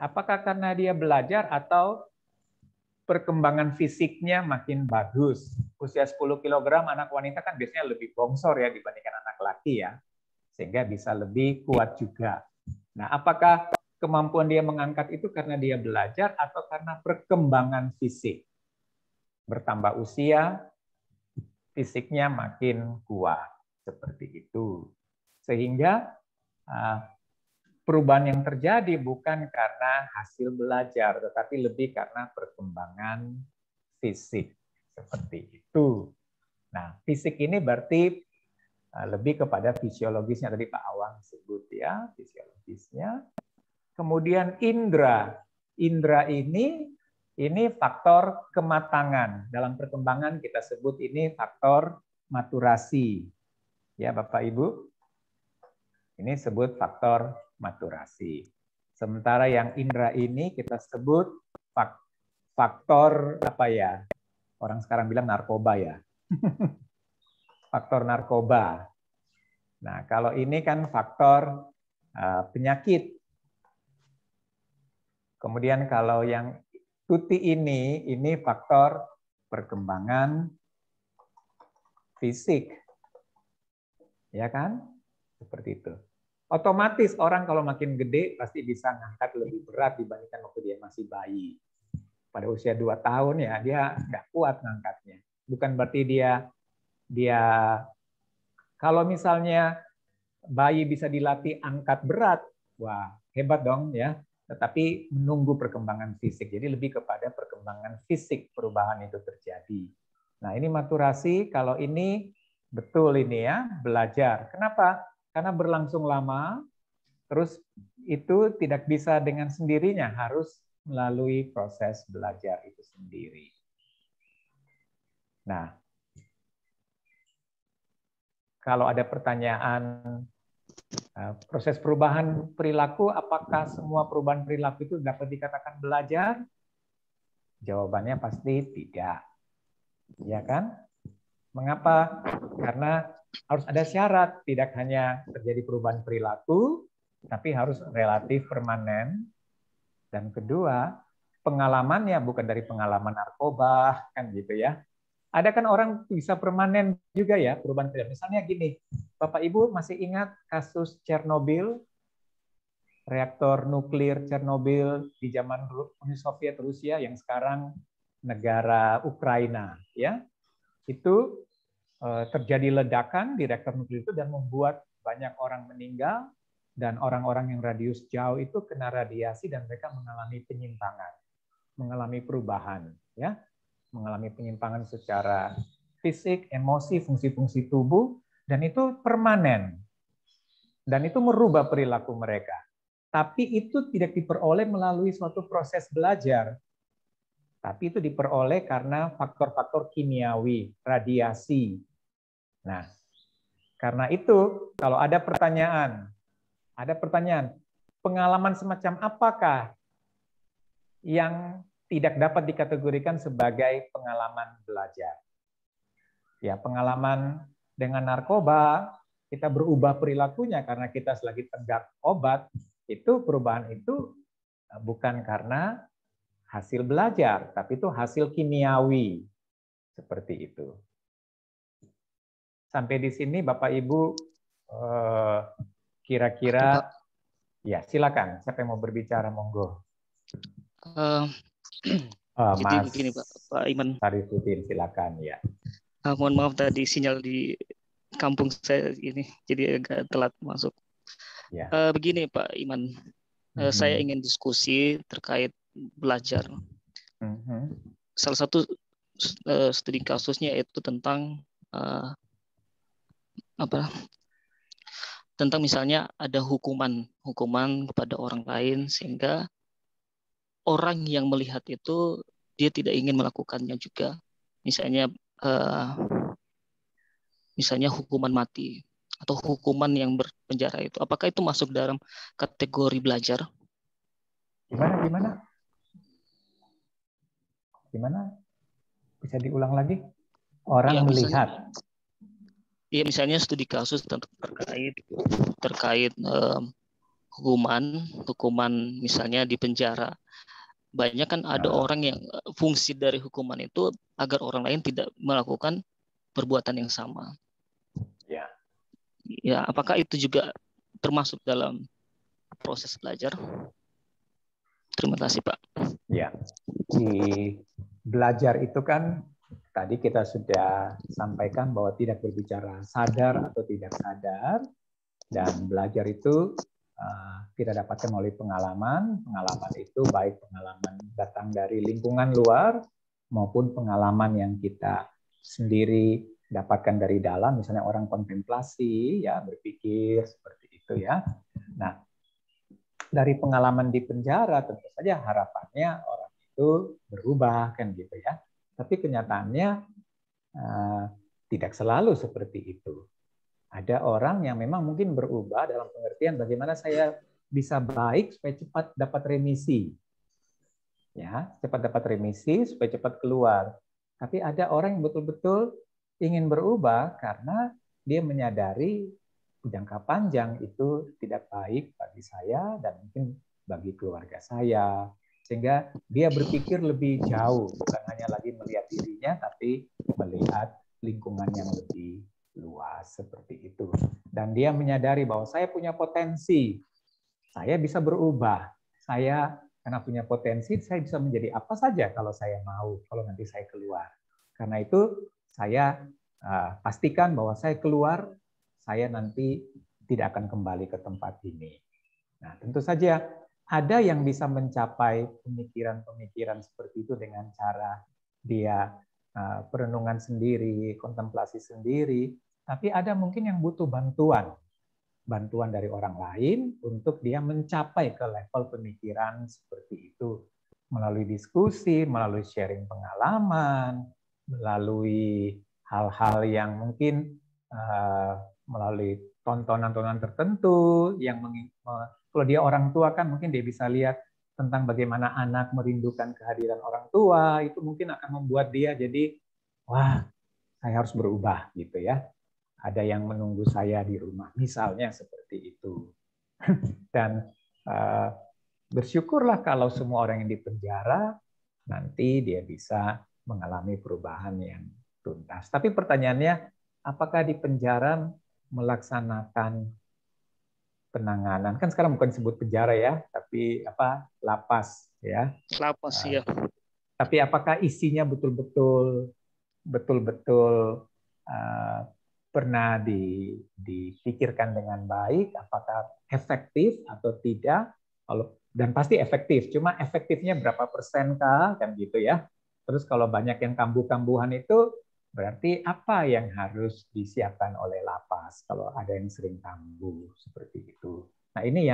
[SPEAKER 1] Apakah karena dia belajar atau perkembangan fisiknya makin bagus? Usia 10 kg anak wanita kan biasanya lebih bongsor ya dibandingkan anak laki ya. Sehingga bisa lebih kuat juga. Nah, apakah kemampuan dia mengangkat itu karena dia belajar atau karena perkembangan fisik? Bertambah usia, fisiknya makin kuat. Seperti itu. Sehingga perubahan yang terjadi bukan karena hasil belajar, tetapi lebih karena perkembangan fisik. Seperti itu. Nah, fisik ini berarti lebih kepada fisiologisnya. Tadi Pak Awang sebut ya, fisiologisnya. Kemudian indera. Indera ini faktor kematangan. Dalam perkembangan kita sebut ini faktor maturasi. Ya, Bapak Ibu. Ini sebut faktor maturasi. Sementara yang indera ini kita sebut faktor apa ya? Orang sekarang bilang narkoba ya. Faktor narkoba. Nah, kalau ini kan faktor penyakit. Kemudian kalau yang Tuti ini faktor perkembangan fisik. Ya kan? Seperti itu. Otomatis orang kalau makin gede pasti bisa ngangkat lebih berat dibandingkan waktu dia masih bayi. Pada usia 2 tahun ya dia nggak kuat ngangkatnya. Bukan berarti dia kalau misalnya bayi bisa dilatih angkat berat, wah hebat dong ya. Tetapi menunggu perkembangan fisik. Jadi lebih kepada perkembangan fisik perubahan itu terjadi. Nah ini maturasi, kalau ini betul ini ya, belajar. Kenapa? Karena berlangsung lama, terus itu tidak bisa dengan sendirinya, harus melalui proses belajar itu sendiri. Nah, kalau ada pertanyaan proses perubahan perilaku, apakah semua perubahan perilaku itu dapat dikatakan belajar? Jawabannya pasti tidak. Ya kan? Mengapa? Karena harus ada syarat, tidak hanya terjadi perubahan perilaku, tapi harus relatif permanen. Dan kedua, pengalamannya bukan dari pengalaman narkoba, kan gitu ya. Ada kan orang bisa permanen juga ya perubahan perilaku. Misalnya gini, Bapak Ibu masih ingat kasus Chernobyl, reaktor nuklir Chernobyl di zaman Uni Soviet Rusia yang sekarang negara Ukraina, ya. Itu terjadi ledakan di reaktor nuklir itu dan membuat banyak orang meninggal Dan orang-orang yang radius jauh itu kena radiasi dan mereka mengalami penyimpangan, mengalami perubahan, ya, mengalami penyimpangan secara fisik, emosi, fungsi-fungsi tubuh, dan itu permanen. Dan itu merubah perilaku mereka. Tapi itu tidak diperoleh melalui suatu proses belajar. Tapi itu diperoleh karena faktor-faktor kimiawi, radiasi. Nah, karena itu kalau ada pertanyaan, pengalaman semacam apakah yang tidak dapat dikategorikan sebagai pengalaman belajar? Ya, pengalaman dengan narkoba, kita berubah perilakunya karena kita lagi tenggak obat, itu perubahan itu bukan karena hasil belajar, tapi itu hasil kimiawi. Seperti itu. Sampai di sini Bapak Ibu kira-kira ya silakan. Siapa yang mau berbicara monggo.
[SPEAKER 11] Jadi
[SPEAKER 1] Mas
[SPEAKER 11] begini Pak Iman.
[SPEAKER 1] Sarifudin silakan ya.
[SPEAKER 11] Mohon maaf tadi sinyal di kampung saya ini jadi agak telat masuk.
[SPEAKER 1] Ya.
[SPEAKER 11] Begini Pak Iman, saya ingin diskusi terkait belajar. Salah satu studi kasusnya itu tentang tentang misalnya ada hukuman kepada orang lain sehingga orang yang melihat itu dia tidak ingin melakukannya juga. Misalnya hukuman mati atau hukuman yang berpenjara itu. Apakah itu masuk dalam kategori belajar?
[SPEAKER 1] Gimana? Bisa diulang lagi? Orang ya, melihat.
[SPEAKER 11] Iya, misalnya studi kasus terkait hukuman misalnya di penjara. Banyak kan ada orang yang fungsi dari hukuman itu agar orang lain tidak melakukan perbuatan yang sama.
[SPEAKER 1] Ya.
[SPEAKER 11] Ya, apakah itu juga termasuk dalam proses belajar? Terima kasih, Pak.
[SPEAKER 1] Ya. Di belajar itu kan tadi kita sudah sampaikan bahwa tidak berbicara sadar atau tidak sadar, dan belajar itu kita dapatkan melalui pengalaman. Pengalaman itu baik pengalaman datang dari lingkungan luar maupun pengalaman yang kita sendiri dapatkan dari dalam, misalnya orang kontemplasi, ya berpikir seperti itu ya. Nah, dari pengalaman di penjara tentu saja harapannya orang itu berubah kan gitu ya. Tapi kenyataannya tidak selalu seperti itu. Ada orang yang memang mungkin berubah dalam pengertian bagaimana saya bisa baik supaya cepat dapat remisi. Ya, cepat dapat remisi supaya cepat keluar. Tapi ada orang yang betul-betul ingin berubah karena dia menyadari jangka panjang itu tidak baik bagi saya dan mungkin bagi keluarga saya. Sehingga dia berpikir lebih jauh, bukan hanya lagi melihat dirinya, tapi melihat lingkungan yang lebih luas seperti itu. Dan dia menyadari bahwa saya punya potensi, saya bisa berubah. Saya karena punya potensi, saya bisa menjadi apa saja kalau saya mau, kalau nanti saya keluar. Karena itu saya pastikan bahwa saya keluar, saya nanti tidak akan kembali ke tempat ini. Nah, tentu saja ada yang bisa mencapai pemikiran-pemikiran seperti itu dengan cara dia perenungan sendiri, kontemplasi sendiri, tapi ada mungkin yang butuh bantuan dari orang lain untuk dia mencapai ke level pemikiran seperti itu melalui diskusi, melalui sharing pengalaman, melalui hal-hal yang mungkin melalui tontonan-tontonan tertentu yang kalau dia orang tua kan mungkin dia bisa lihat tentang bagaimana anak merindukan kehadiran orang tua, itu mungkin akan membuat dia jadi, wah, saya harus berubah gitu ya. Ada yang menunggu saya di rumah, misalnya seperti itu. Dan bersyukurlah kalau semua orang yang di penjara, nanti dia bisa mengalami perubahan yang tuntas. Tapi pertanyaannya, apakah di penjara melaksanakan penanganan, kan sekarang bukan disebut penjara ya, tapi lapas ya.
[SPEAKER 11] Lapas ya.
[SPEAKER 1] Tapi apakah isinya betul-betul pernah dipikirkan dipikirkan dengan baik, apakah efektif atau tidak. Dan pasti efektif, cuma efektifnya berapa persen kah, kan gitu ya. Terus kalau banyak yang kambuh-kambuhan itu berarti apa yang harus disiapkan oleh lapas kalau ada yang sering kambuh seperti itu. Nah, ini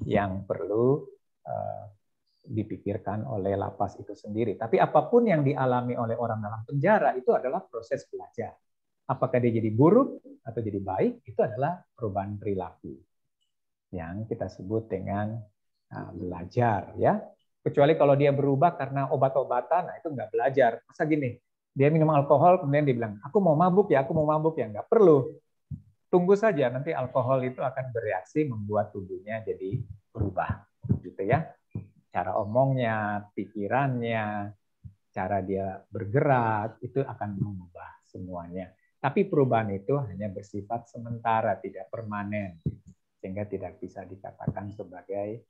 [SPEAKER 1] yang perlu dipikirkan oleh lapas itu sendiri. Tapi apapun yang dialami oleh orang dalam penjara itu adalah proses belajar. Apakah dia jadi buruk atau jadi baik, itu adalah perubahan perilaku yang kita sebut dengan belajar, ya. Kecuali kalau dia berubah karena obat-obatan, nah itu nggak belajar. Masa gini, dia minum alkohol kemudian dia bilang, aku mau mabuk ya, nggak perlu. Tunggu saja, nanti alkohol itu akan bereaksi membuat tubuhnya jadi berubah, gitu ya. Cara omongnya, pikirannya, cara dia bergerak itu akan mengubah semuanya. Tapi perubahan itu hanya bersifat sementara, tidak permanen, sehingga tidak bisa dikatakan sebagai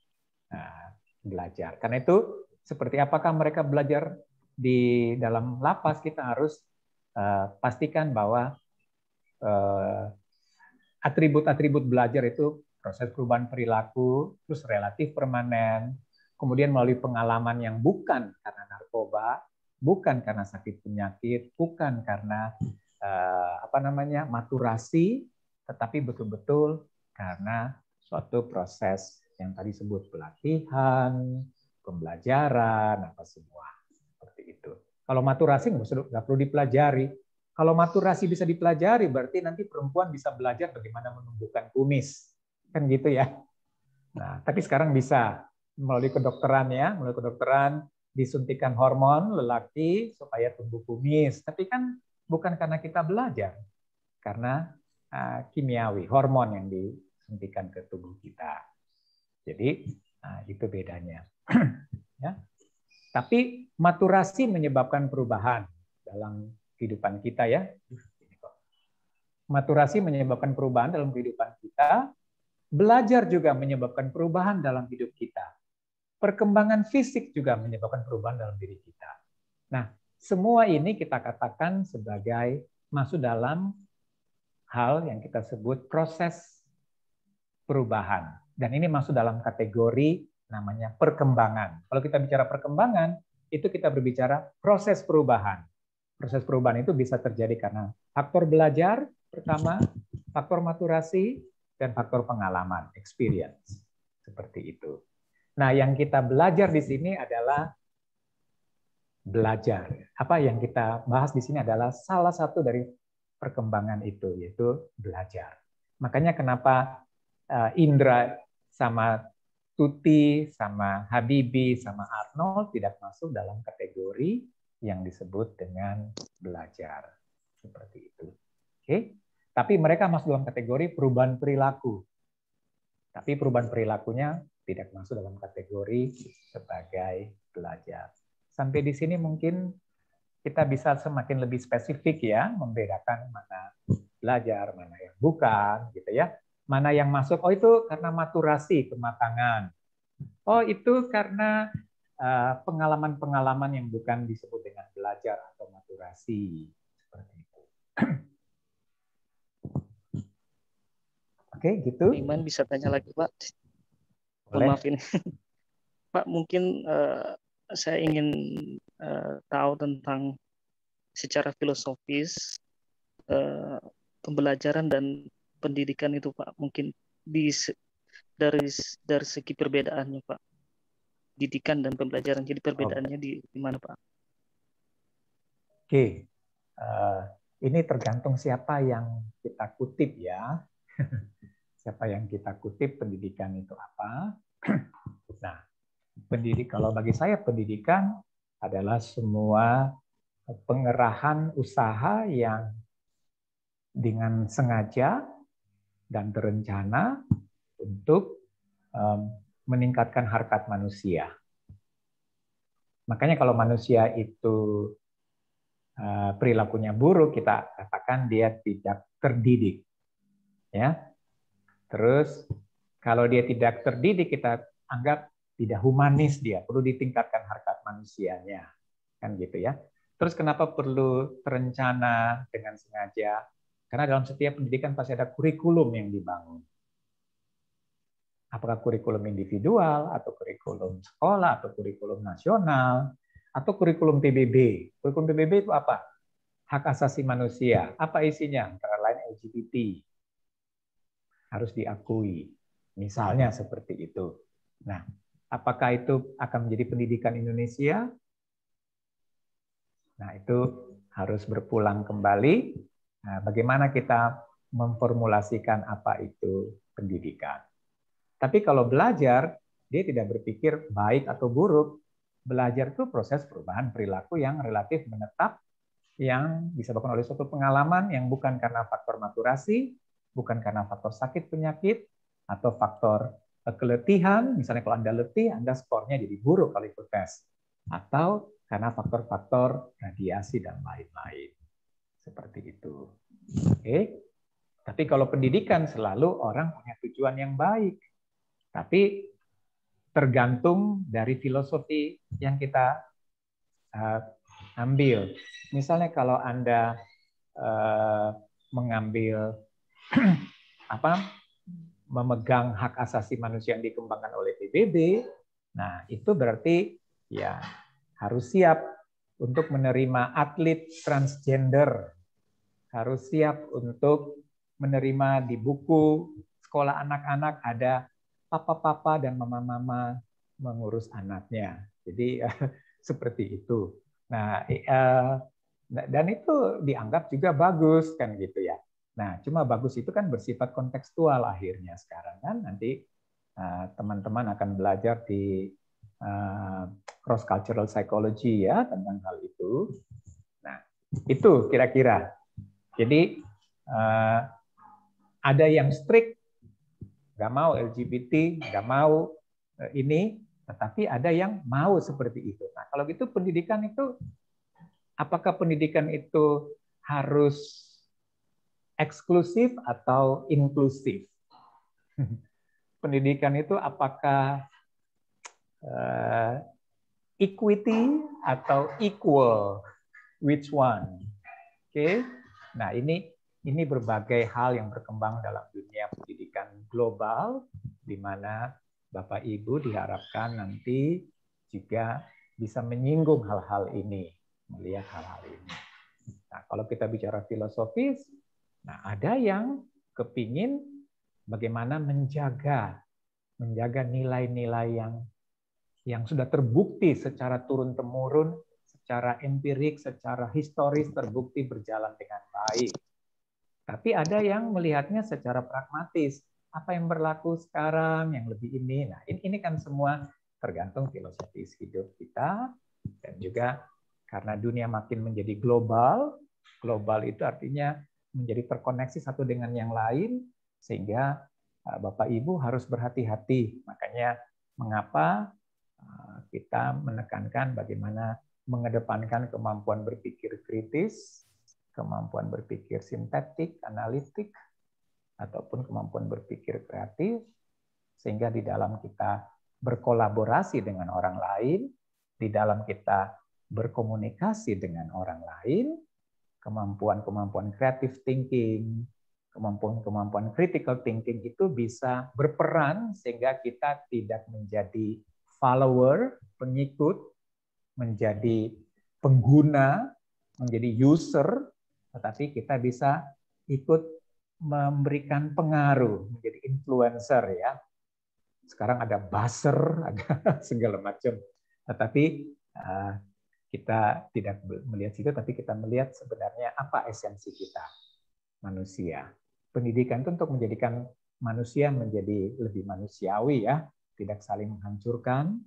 [SPEAKER 1] belajar. Karena itu, seperti apakah mereka belajar di dalam lapas, kita harus pastikan bahwa atribut-atribut belajar itu proses perubahan perilaku, terus relatif permanen, kemudian melalui pengalaman yang bukan karena narkoba, bukan karena sakit penyakit, bukan karena maturasi, tetapi betul-betul karena suatu proses yang tadi sebut pelatihan, pembelajaran, apa semua seperti itu. Kalau maturasi nggak perlu dipelajari. Kalau maturasi bisa dipelajari, berarti nanti perempuan bisa belajar bagaimana menumbuhkan kumis, kan gitu ya. Nah, tapi sekarang bisa melalui kedokteran ya, melalui kedokteran disuntikan hormon lelaki supaya tumbuh kumis. Tapi kan bukan karena kita belajar, karena kimiawi, hormon yang disuntikan ke tubuh kita. Jadi itu bedanya. Ya. Tapi maturasi menyebabkan perubahan dalam kehidupan kita ya. Maturasi menyebabkan perubahan dalam kehidupan kita. Belajar juga menyebabkan perubahan dalam hidup kita. Perkembangan fisik juga menyebabkan perubahan dalam diri kita. Nah, semua ini kita katakan sebagai masuk dalam hal yang kita sebut proses perubahan. Dan ini masuk dalam kategori namanya perkembangan. Kalau kita bicara perkembangan, itu kita berbicara proses perubahan. Proses perubahan itu bisa terjadi karena faktor belajar, pertama, faktor maturasi, dan faktor pengalaman, experience. Seperti itu. Nah, yang kita belajar di sini adalah belajar. Apa yang kita bahas di sini adalah salah satu dari perkembangan itu, yaitu belajar. Makanya kenapa Indra sama Tuti, sama Habibie, sama Arnold tidak masuk dalam kategori yang disebut dengan belajar. Seperti itu. Oke? Tapi mereka masuk dalam kategori perubahan perilaku. Tapi perubahan perilakunya tidak masuk dalam kategori sebagai belajar. Sampai di sini mungkin kita bisa semakin lebih spesifik ya, membedakan mana belajar, mana yang bukan, gitu ya. Mana yang masuk, oh itu karena maturasi, kematangan. Oh itu karena pengalaman-pengalaman yang bukan disebut dengan belajar atau maturasi. Seperti itu. Oke, gitu.
[SPEAKER 11] Iman bisa tanya lagi, Pak.
[SPEAKER 1] Boleh.
[SPEAKER 11] Maaf ini. Pak, mungkin saya ingin tahu tentang secara filosofis pembelajaran dan pendidikan itu, Pak. Mungkin dari segi perbedaannya, Pak. Didikan dan pembelajaran. Jadi perbedaannya di mana, Pak?
[SPEAKER 1] Oke. Ini tergantung siapa yang kita kutip ya. Siapa yang kita kutip pendidikan itu apa. Nah, kalau bagi saya pendidikan adalah semua pengerahan usaha yang dengan sengaja dan terencana untuk meningkatkan harkat manusia. Makanya kalau manusia itu perilakunya buruk, kita katakan dia tidak terdidik. Ya. Terus kalau dia tidak terdidik, kita anggap tidak humanis dia, perlu ditingkatkan harkat manusianya. Kan gitu ya. Terus kenapa perlu terencana dengan sengaja? Karena dalam setiap pendidikan pasti ada kurikulum yang dibangun. Apakah kurikulum individual, atau kurikulum sekolah, atau kurikulum nasional, atau kurikulum PBB. Kurikulum PBB itu apa? Hak asasi manusia. Apa isinya? Antara lain LGBT. Harus diakui. Misalnya seperti itu. Nah, apakah itu akan menjadi pendidikan Indonesia? Nah, itu harus berpulang kembali. Nah, bagaimana kita memformulasikan apa itu pendidikan. Tapi kalau belajar, dia tidak berpikir baik atau buruk. Belajar itu proses perubahan perilaku yang relatif menetap, yang disebabkan oleh suatu pengalaman yang bukan karena faktor maturasi, bukan karena faktor sakit penyakit, atau faktor keletihan. Misalnya kalau Anda letih, Anda skornya jadi buruk kalau ikut tes. Atau karena faktor-faktor radiasi dan lain-lain. Seperti itu. Oke. Tapi kalau pendidikan selalu orang punya tujuan yang baik. Tapi tergantung dari filosofi yang kita ambil. Misalnya kalau Anda mengambil memegang hak asasi manusia yang dikembangkan oleh PBB, nah itu berarti ya harus siap untuk menerima atlet transgender, harus siap untuk menerima di buku sekolah anak-anak ada papa-papa dan mama-mama mengurus anaknya. Jadi seperti itu. Nah, dan itu dianggap juga bagus kan gitu ya. Nah, cuma bagus itu kan bersifat kontekstual akhirnya sekarang kan. Nanti teman-teman akan belajar di cross cultural psychology ya tentang hal itu. Nah, itu kira-kira. Jadi ada yang strict, nggak mau LGBT, nggak mau ini, tetapi ada yang mau seperti itu. Nah, kalau gitu pendidikan itu, apakah pendidikan itu harus eksklusif atau inklusif? Pendidikan itu apakah equity atau equal? Which one? Oke. Nah, ini berbagai hal yang berkembang dalam dunia pendidikan global, di mana Bapak Ibu diharapkan nanti juga bisa menyinggung hal-hal ini, melihat hal-hal ini. Nah, kalau kita bicara filosofis, nah ada yang kepingin bagaimana menjaga nilai-nilai yang sudah terbukti secara turun-temurun, secara empirik, secara historis terbukti berjalan dengan baik. Tapi ada yang melihatnya secara pragmatis. Apa yang berlaku sekarang, yang lebih ini. Nah, ini kan semua tergantung filosofis hidup kita. Dan juga karena dunia makin menjadi global. Global itu artinya menjadi terkoneksi satu dengan yang lain. Sehingga Bapak Ibu harus berhati-hati. Makanya mengapa kita menekankan bagaimana mengedepankan kemampuan berpikir kritis, kemampuan berpikir sintetik, analitik, ataupun kemampuan berpikir kreatif, sehingga di dalam kita berkolaborasi dengan orang lain, di dalam kita berkomunikasi dengan orang lain, kemampuan-kemampuan creative thinking, kemampuan-kemampuan critical thinking itu bisa berperan sehingga kita tidak menjadi follower, pengikut, menjadi pengguna, menjadi user, tetapi kita bisa ikut memberikan pengaruh, menjadi influencer ya. Sekarang ada buzzer, ada segala macam. Tetapi kita tidak melihat situ, tapi kita melihat sebenarnya apa esensi kita, manusia. Pendidikan itu untuk menjadikan manusia menjadi lebih manusiawi ya, tidak saling menghancurkan,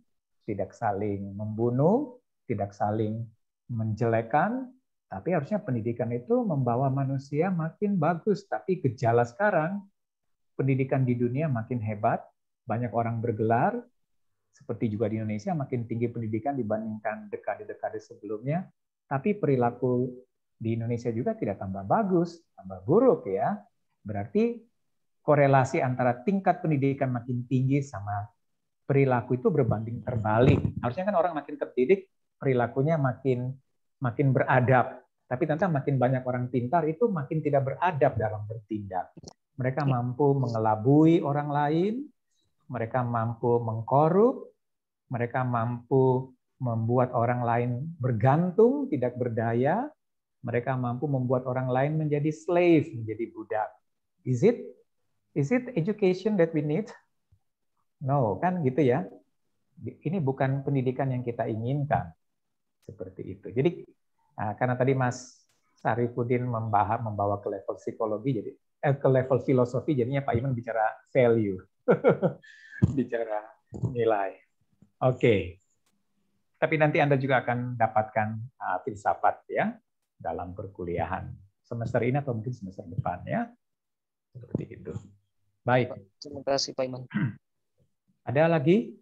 [SPEAKER 1] tidak saling membunuh, tidak saling menjelekan. Tapi harusnya pendidikan itu membawa manusia makin bagus. Tapi gejala sekarang, pendidikan di dunia makin hebat, banyak orang bergelar, seperti juga di Indonesia makin tinggi pendidikan dibandingkan dekade-dekade sebelumnya. Tapi perilaku di Indonesia juga tidak tambah bagus, tambah buruk ya. Berarti korelasi antara tingkat pendidikan makin tinggi sama perilaku itu berbanding terbalik. Harusnya kan orang makin terdidik, perilakunya makin beradab. Tapi ternyata makin banyak orang pintar itu makin tidak beradab dalam bertindak. Mereka mampu mengelabui orang lain, mereka mampu mengkorup, mereka mampu membuat orang lain bergantung, tidak berdaya, mereka mampu membuat orang lain menjadi slave, menjadi budak. Is it education that we need? No, kan gitu ya. Ini bukan pendidikan yang kita inginkan. Seperti itu. Jadi karena tadi Mas Sarifudin membawa ke level psikologi, jadi ke level filosofi, jadinya Pak Iman bicara value, bicara nilai. Oke. Tapi nanti Anda juga akan dapatkan filsafat ya dalam perkuliahan semester ini atau mungkin semester depan ya. Seperti itu. Baik.
[SPEAKER 11] Terima kasih Pak Iman. Ada
[SPEAKER 1] lagi?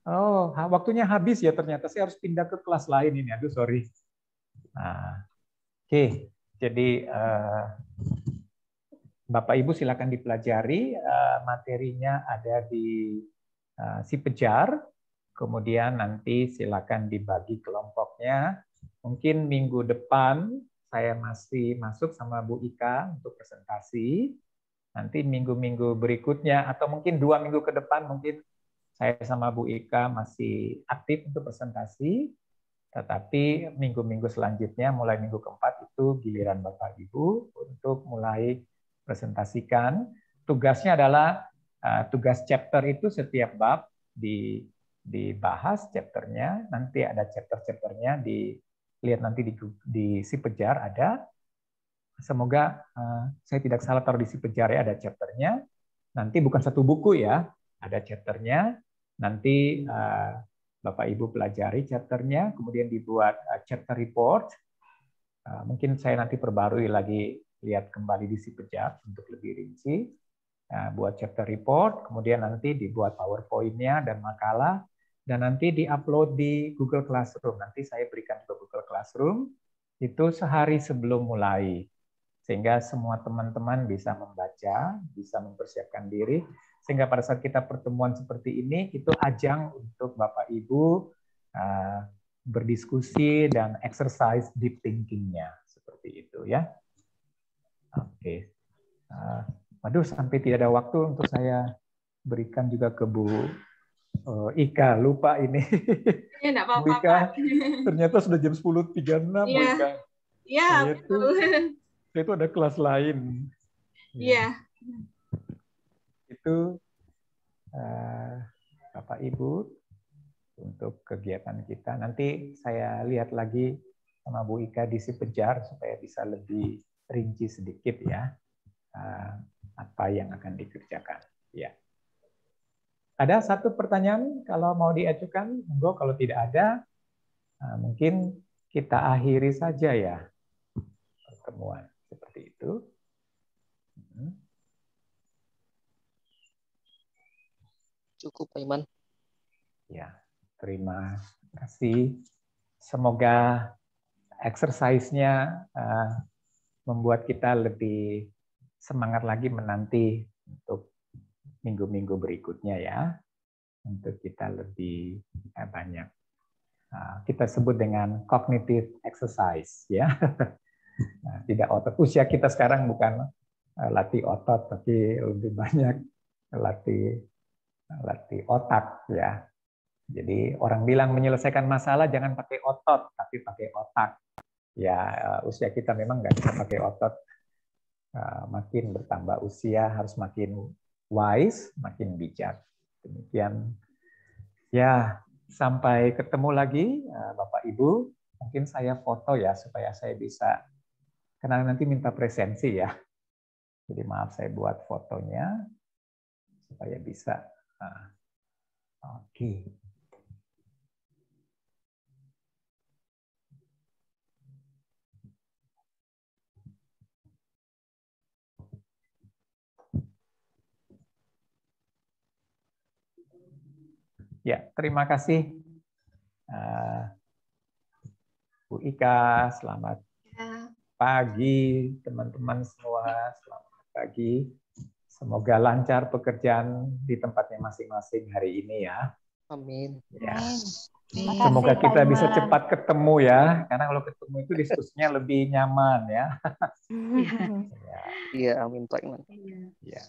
[SPEAKER 1] Oh, waktunya habis ya ternyata. Saya harus pindah ke kelas lain ini. Aduh, sorry. Oke. Jadi Bapak Ibu silakan dipelajari. Materinya ada di si Pejar. Kemudian nanti silakan dibagi kelompoknya. Mungkin minggu depan saya masih masuk sama Bu Ika untuk presentasi. Nanti minggu-minggu berikutnya atau mungkin 2 minggu ke depan mungkin saya sama Bu Ika masih aktif untuk presentasi, tetapi minggu-minggu selanjutnya, mulai minggu keempat itu giliran Bapak Ibu untuk mulai presentasikan. Tugasnya adalah tugas chapter itu setiap bab dibahas chapternya, nanti ada chapter-chapternya, dilihat nanti di si Pejar ada. Semoga saya tidak salah taruh di si Pejar ya, ada chapternya. Nanti bukan satu buku ya, ada chapternya. Nanti Bapak Ibu pelajari chapternya, kemudian dibuat chapter report. Mungkin saya nanti perbarui lagi, lihat kembali di si Pejar untuk lebih rinci. Buat chapter report, kemudian nanti dibuat PowerPoint-nya dan makalah, dan nanti di-upload di Google Classroom. Nanti saya berikan ke Google Classroom, itu sehari sebelum mulai. Sehingga semua teman-teman bisa membaca, bisa mempersiapkan diri, sehingga pada saat kita pertemuan seperti ini, itu ajang untuk Bapak Ibu berdiskusi dan exercise deep thinking-nya. Seperti itu ya. Oke. Waduh, sampai tidak ada waktu untuk saya berikan juga ke Bu Ika. Lupa ini.
[SPEAKER 2] Ya, enggak apa-apa,
[SPEAKER 1] Bu Ika, ternyata sudah jam 10.36, Bu Ika.
[SPEAKER 2] Iya, betul.
[SPEAKER 1] Saya itu ada kelas lain.
[SPEAKER 2] Iya.
[SPEAKER 1] Itu Bapak Ibu untuk kegiatan kita. Nanti saya lihat lagi sama Bu Ika di si Pejar supaya bisa lebih rinci sedikit ya apa yang akan dikerjakan. Ya. Ada satu pertanyaan kalau mau diajukan, monggo. Kalau tidak ada, mungkin kita akhiri saja ya pertemuan seperti itu.
[SPEAKER 11] Cukup, Pak Iman.
[SPEAKER 1] Ya, terima kasih. Semoga exercise-nya membuat kita lebih semangat lagi menanti untuk minggu-minggu berikutnya ya. Untuk kita lebih banyak. Kita sebut dengan cognitive exercise ya. Tidak otot. Usia kita sekarang bukan latih otot, tapi lebih banyak latih otak ya. Jadi orang bilang menyelesaikan masalah jangan pakai otot, tapi pakai otak. Ya usia kita memang nggak bisa pakai otot. Makin bertambah usia harus makin wise, makin bijak. Demikian. Ya, sampai ketemu lagi Bapak Ibu. Mungkin saya foto ya supaya saya bisa, karena nanti minta presensi ya. Jadi maaf saya buat fotonya supaya bisa. Oke. Ya, terima kasih Bu Ika. Selamat pagi teman-teman semua. Selamat pagi. Semoga lancar pekerjaan di tempatnya masing-masing hari ini ya.
[SPEAKER 11] Amin.
[SPEAKER 1] Ya. Semoga kita bisa cepat ketemu ya, karena kalau ketemu itu diskusinya lebih nyaman ya.
[SPEAKER 11] Iya, amin Pak Iman.
[SPEAKER 1] Ya,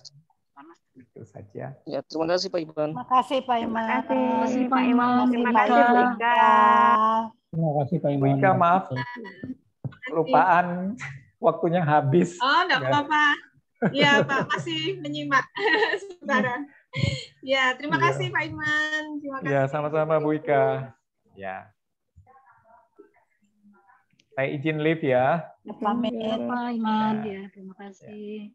[SPEAKER 1] itu saja.
[SPEAKER 11] Ya, terima kasih Pak Iman.
[SPEAKER 6] Terima kasih Pak Iman.
[SPEAKER 4] Terima kasih Pak Iman. Terima kasih Bu Ika.
[SPEAKER 7] Terima kasih Pak Iman.
[SPEAKER 1] Bu Ika, maaf, kelupaan waktunya habis.
[SPEAKER 2] Oh, enggak apa-apa. Iya Pak, masih menyimak sekarang. Ya, terima kasih Pak Iman. Terima kasih.
[SPEAKER 1] Ya, sama-sama Bu Ika. Ya. Saya izin live ya.
[SPEAKER 6] Pamit
[SPEAKER 10] Pak Iman, ya terima kasih.